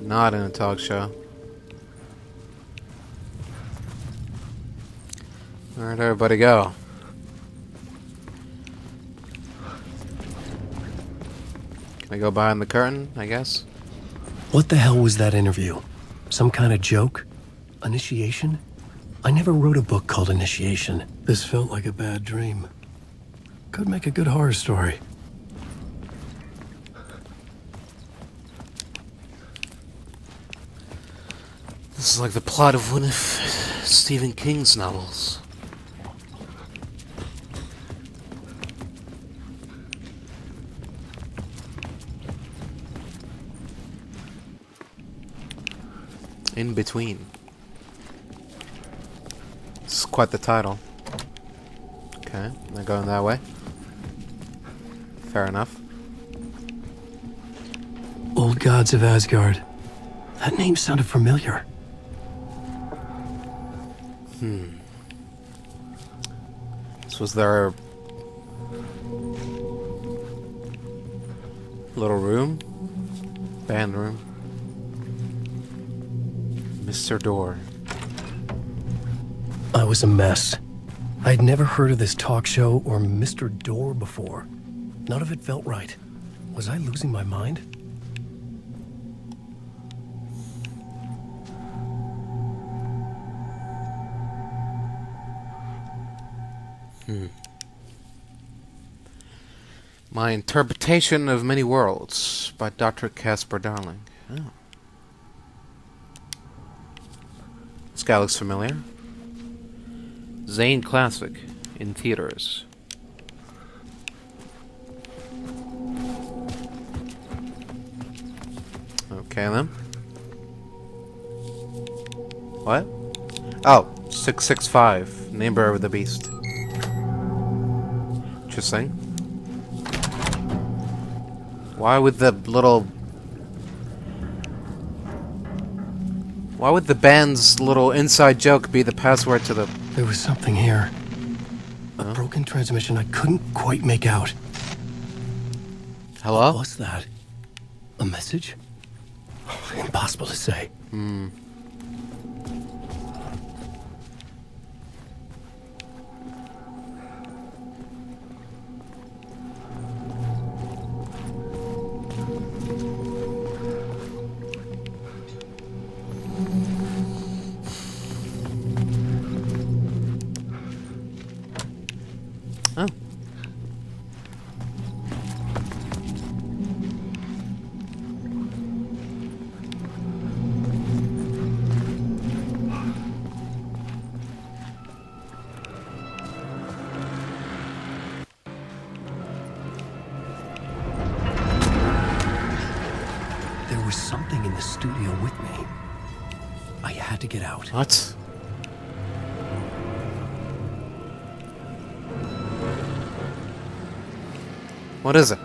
not in a talk show. Where'd everybody go? Can I go behind the curtain, I guess? What the hell was that interview? Some kind of joke? Initiation? I never wrote a book called Initiation. This felt like a bad dream. Could make a good horror story. This is like the plot of one of Stephen King's novels. In Between. It's quite the title. Okay, they're going that way. Fair enough. Old Gods of Asgard. That name sounded familiar. This was their little room? Band room. Mr. Door. I was a mess. I'd never heard of this talk show or Mr. Door before. None of it felt right. Was I losing my mind? My Interpretation of Many Worlds by Dr. Casper Darling. Oh. This guy looks familiar. Zane Classic in theaters. Okay then. What? Oh, 665, Neighbor of the Beast. Interesting. Why would the band's little inside joke be the password to the... There was something here. A broken transmission I couldn't quite make out. Hello? What was that? A message? Impossible to say. Oh. There was something in the studio with me. I had to get out. What? What is it?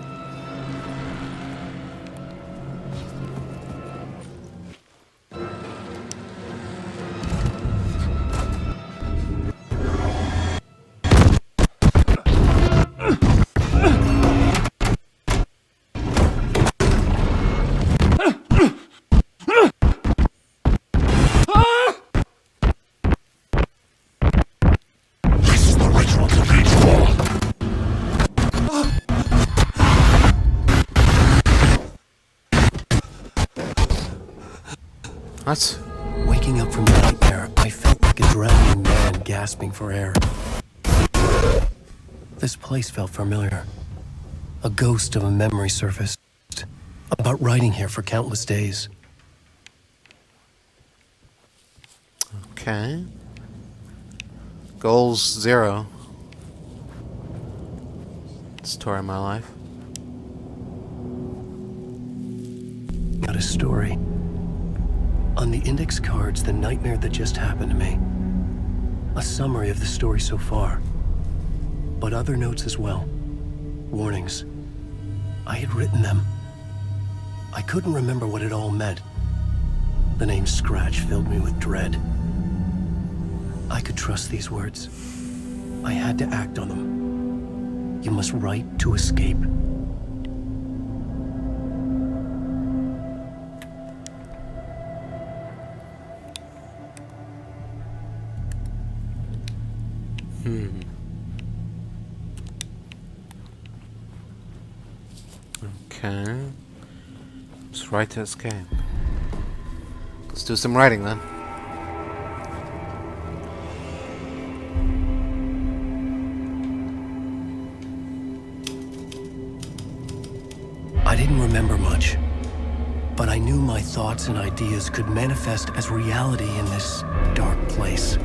What? Waking up from the nightmare, I felt like a drowning man gasping for air. This place felt familiar. A ghost of a memory surfaced. About writing here for countless days. Okay. Goals 0. Story of my life. Got a story. On the index cards, the nightmare that just happened to me. A summary of the story so far. But other notes as well. Warnings. I had written them. I couldn't remember what it all meant. The name Scratch filled me with dread. I could trust these words. I had to act on them. You must write to escape. Okay. Just write to escape. Let's do some writing then. I didn't remember much, but I knew my thoughts and ideas could manifest as reality in this dark place.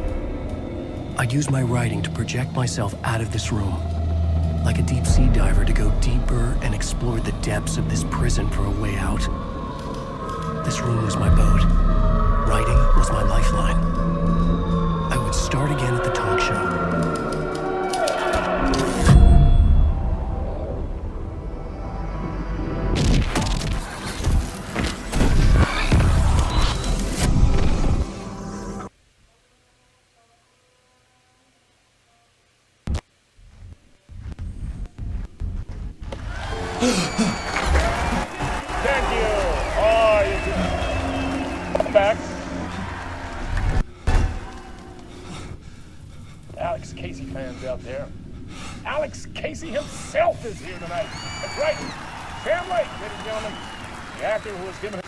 I'd use my writing to project myself out of this room, like a deep-sea diver to go deeper and explore the depths of this prison for a way out. This room was my boat. Writing was my lifeline. I would start again at the talk show. Thank you. Oh, you can come back. Alex Casey fans out there. Alex Casey himself is here tonight. That's right. Sam Lake, ladies and gentlemen. The actor who was given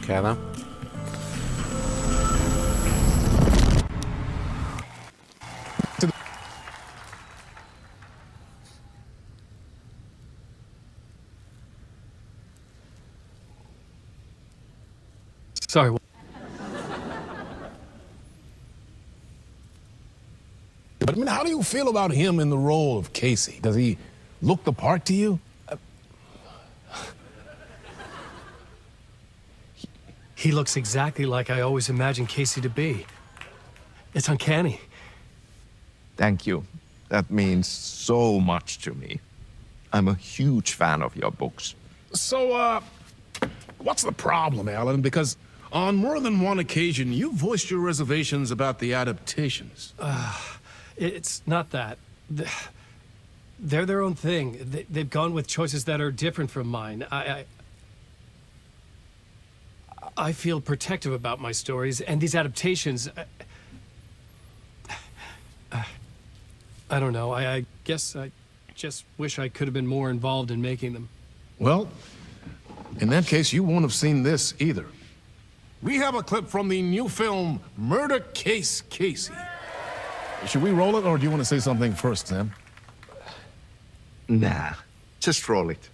Okay then. Sorry. But I mean, how do you feel about him in the role of Casey? Does he look the part to you? He looks exactly like I always imagined Casey to be. It's uncanny. Thank you. That means so much to me. I'm a huge fan of your books. So, what's the problem, Alan? Because on more than one occasion, you voiced your reservations about the adaptations. It's not that. They're their own thing. They've gone with choices that are different from mine. I feel protective about my stories, and these adaptations... I don't know. I guess I just wish I could have been more involved in making them. Well, in that case, you won't have seen this either. We have a clip from the new film, Murder Case Casey. Should we roll it, or do you want to say something first, Sam? Nah, just roll it.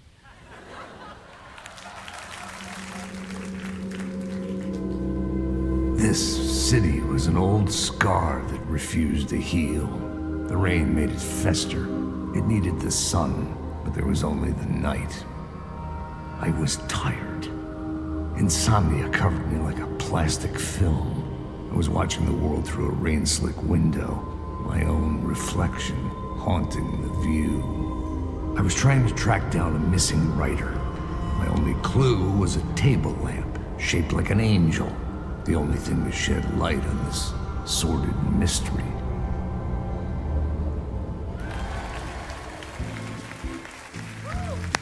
This city was an old scar that refused to heal. The rain made it fester. It needed the sun, but there was only the night. I was tired. Insomnia covered me like a plastic film. I was watching the world through a rain-slick window, my own reflection haunting the view. I was trying to track down a missing writer. My only clue was a table lamp shaped like an angel, the only thing to shed light on this sordid mystery.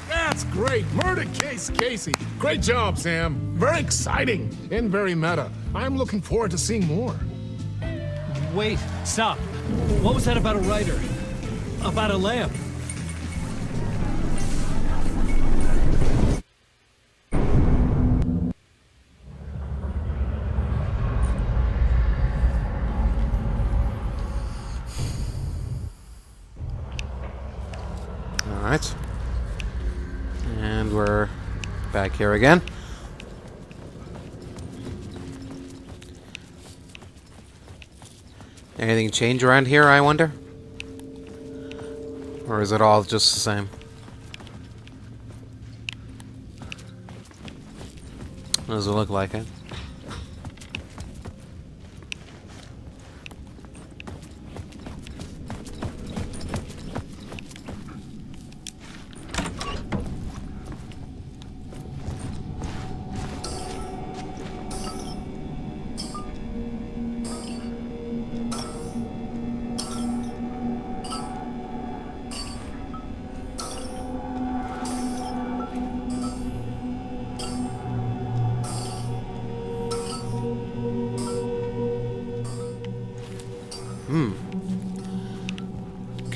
That's great. Murder Case Casey. Great job, Sam. Very exciting and very meta. I'm looking forward to seeing more. Wait, stop. What was that about a writer? About a lamp? Back here again. Anything change around here, I wonder? Or is it all just the same? Does it look like it?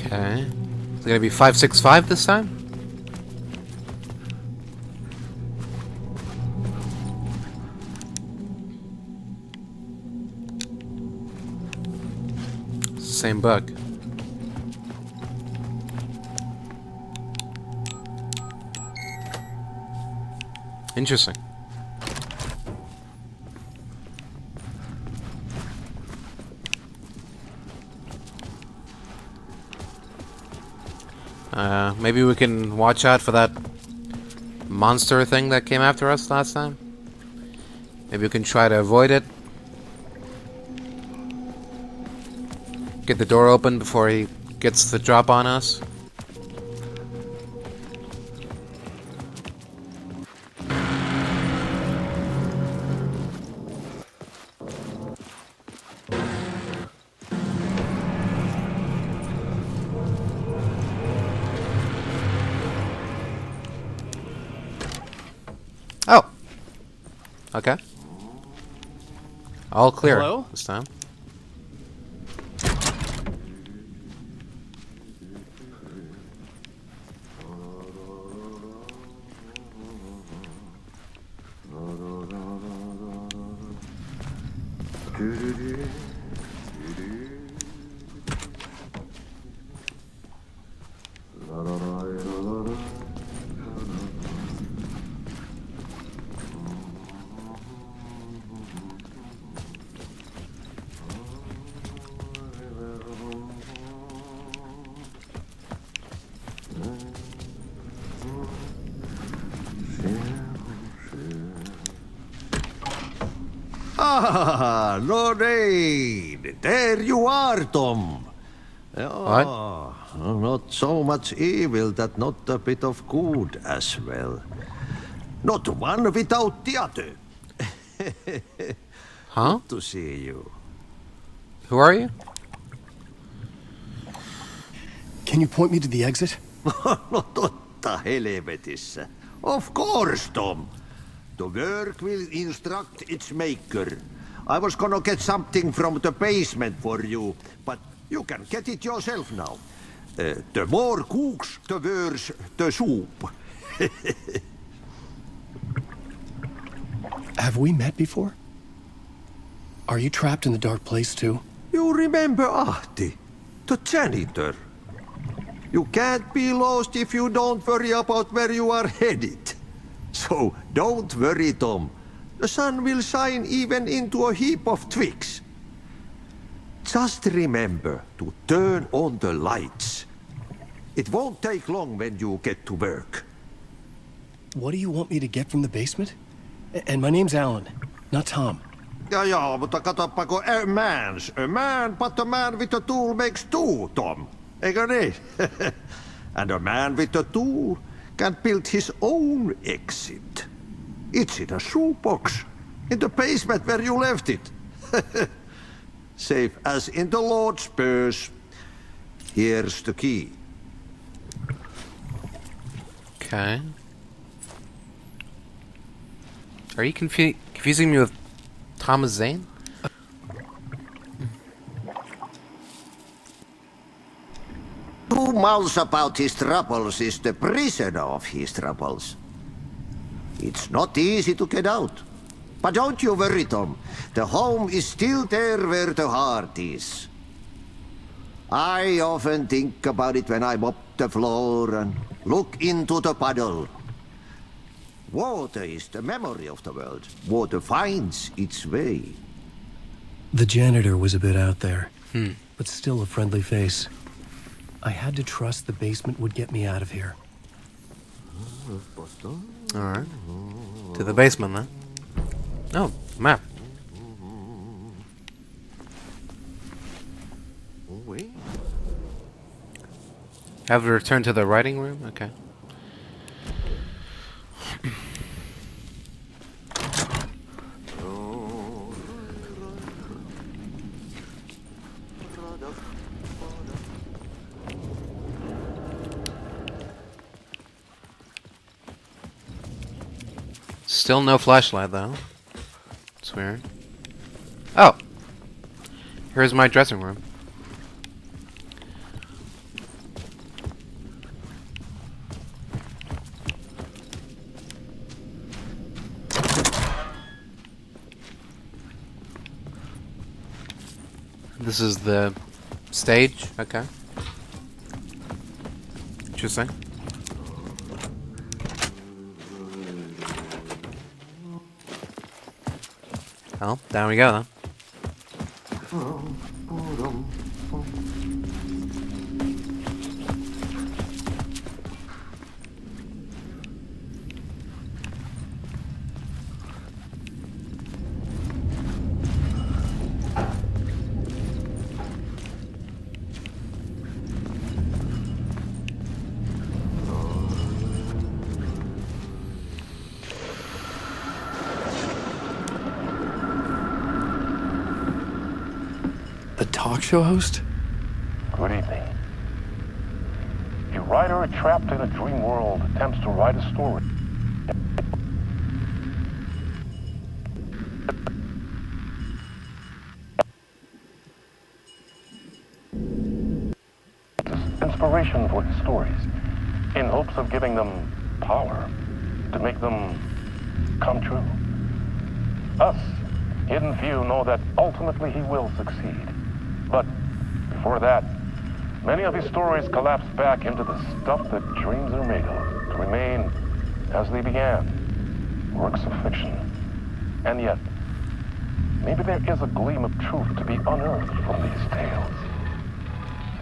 Okay. Is it gonna be 565 this time? It's the same book. Interesting. Maybe we can watch out for that monster thing that came after us last time. Maybe we can try to avoid it. Get the door open before he gets the drop on us. Oh. Okay. All clear. Hello? This time. Ah, Lorraine! There you are, Tom. Oh, not so much evil that not a bit of good as well. Not one without the other. Huh? Good to see you. Who are you? Can you point me to the exit? No totta helvetissä. Of course, Tom. The work will instruct its maker. I was gonna get something from the basement for you, but you can get it yourself now. The more cooks, the worse the soup. Have we met before? Are you trapped in the dark place too? You remember Ahti, the janitor. You can't be lost if you don't worry about where you are headed. So don't worry, Tom. The sun will shine even into a heap of twigs. Just remember to turn on the lights. It won't take long when you get to work. What do you want me to get from the basement? And my name's Alan, not Tom. Ja, mutta katsoppa, a man, but a man with a tool makes two, Tom. Eikö niin? And a man with a tool can build his own exit. It's in a shoebox, in the basement where you left it. Safe as in the Lord's purse. Here's the key. Okay. Are you confusing me with Thomas Zane? Who mouths about his troubles is the prisoner of his troubles. It's not easy to get out. But don't you worry, Tom. The home is still there where the heart is. I often think about it when I mop the floor and look into the puddle. Water is the memory of the world. Water finds its way. The janitor was a bit out there, but still a friendly face. I had to trust the basement would get me out of here. Alright. To the basement, then. Oh, map. Have to return to the writing room? Okay. Still no flashlight, though. It's weird. Oh! Here's my dressing room. This is the stage, okay. Interesting. Well, down we go then. The talk show host? Good evening. A writer trapped in a dream world attempts to write a story. Inspiration for his stories, in hopes of giving them power, to make them come true. Us, hidden few, know that ultimately he will succeed. But before that, many of his stories collapse back into the stuff that dreams are made of, to remain as they began, works of fiction. And yet, maybe there is a gleam of truth to be unearthed from these tales.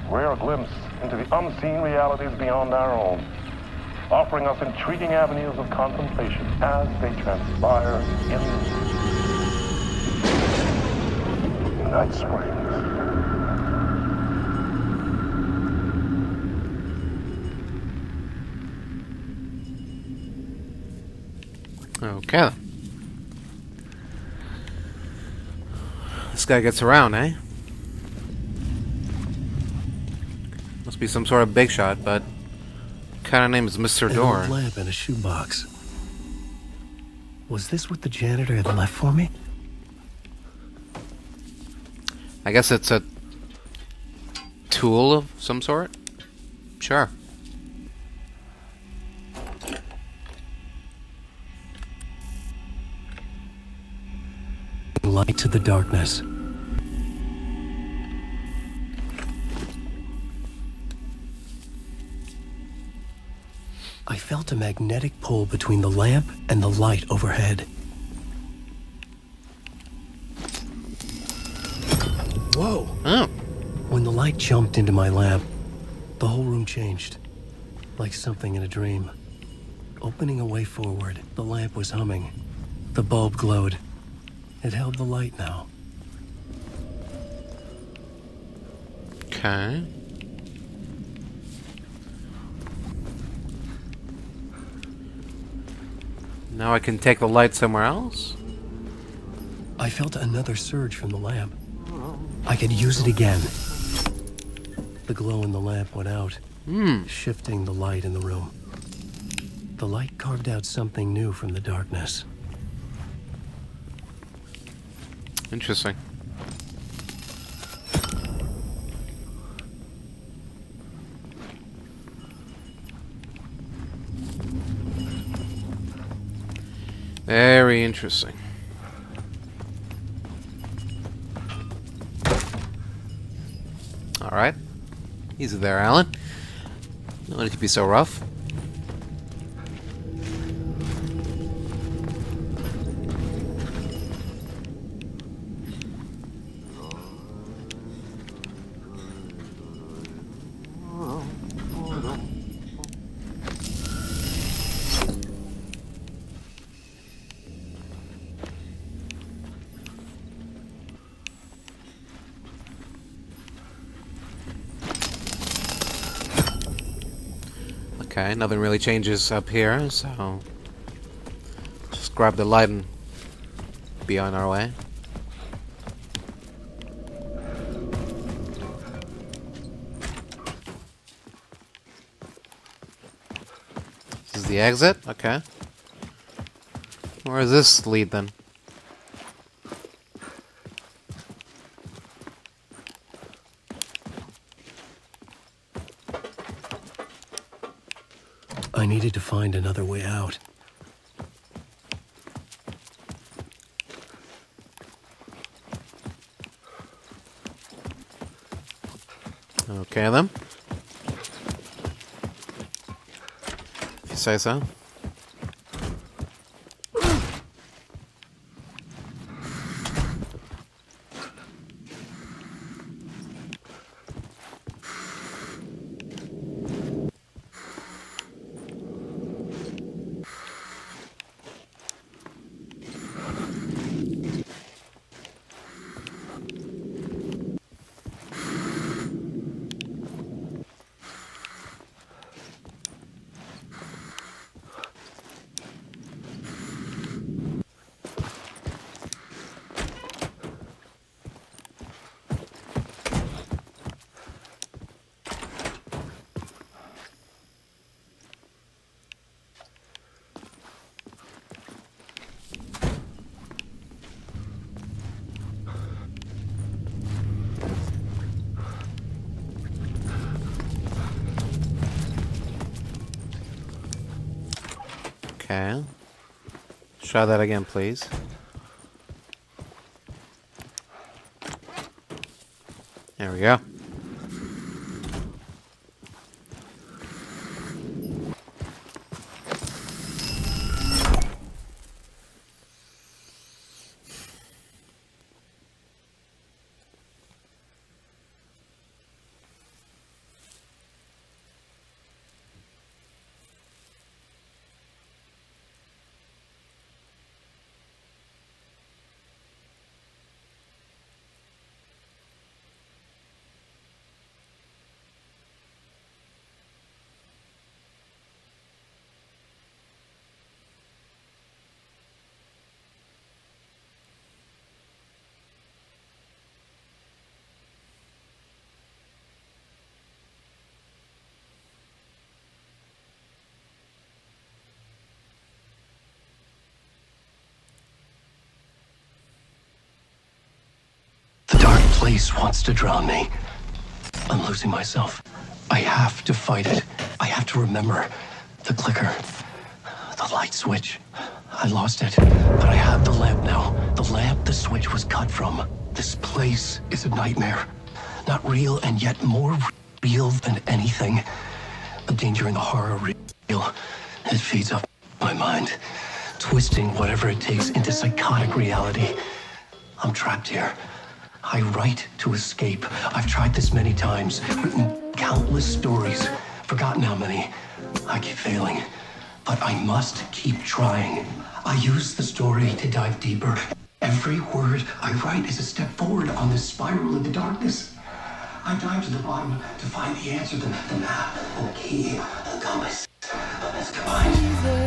Rare glimpse into the unseen realities beyond our own, offering us intriguing avenues of contemplation as they transpire in Night Springs. Okay. This guy gets around, eh? Must be some sort of big shot, but kind of name is Mr. An Door. old lamp in a shoebox. Was this what the janitor had left for me? I guess it's a tool of some sort? Sure. Light to the darkness. I felt a magnetic pull between the lamp and the light overhead. Whoa! Oh. When the light jumped into my lamp, the whole room changed. Like something in a dream. Opening a way forward, the lamp was humming. The bulb glowed. It held the light now. Okay. Now I can take the light somewhere else? I felt another surge from the lamp. I could use it again. The glow in the lamp went out, shifting the light in the room. The light carved out something new from the darkness. Interesting. Very interesting. Alright. Easy there, Alan. No need to be so rough. Okay, nothing really changes up here, so just grab the light and be on our way. This is the exit? Okay. Where does this lead then? I needed to find another way out. Okay then. If you say so. Okay. Try that again, please. There we go. The dark place wants to drown me. I'm losing myself. I have to fight it. I have to remember. The clicker. The light switch. I lost it, but I have the lamp now. The lamp the switch was cut from. This place is a nightmare. Not real and yet more real than anything. A danger and a horror real. It feeds up my mind, twisting whatever it takes into psychotic reality. I'm trapped here. I write to escape. I've tried this many times, written countless stories, forgotten how many. I keep failing, but I must keep trying. I use the story to dive deeper. Every word I write is a step forward on this spiral into darkness. I dive to the bottom to find the answer, the map, the key, the compass. It's combined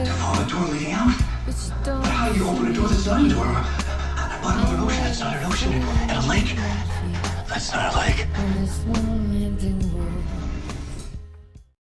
to form a door leading out. But how do you open a door that's not a door? At the bottom of an ocean, that's not an ocean. And a lake, that's not a lake.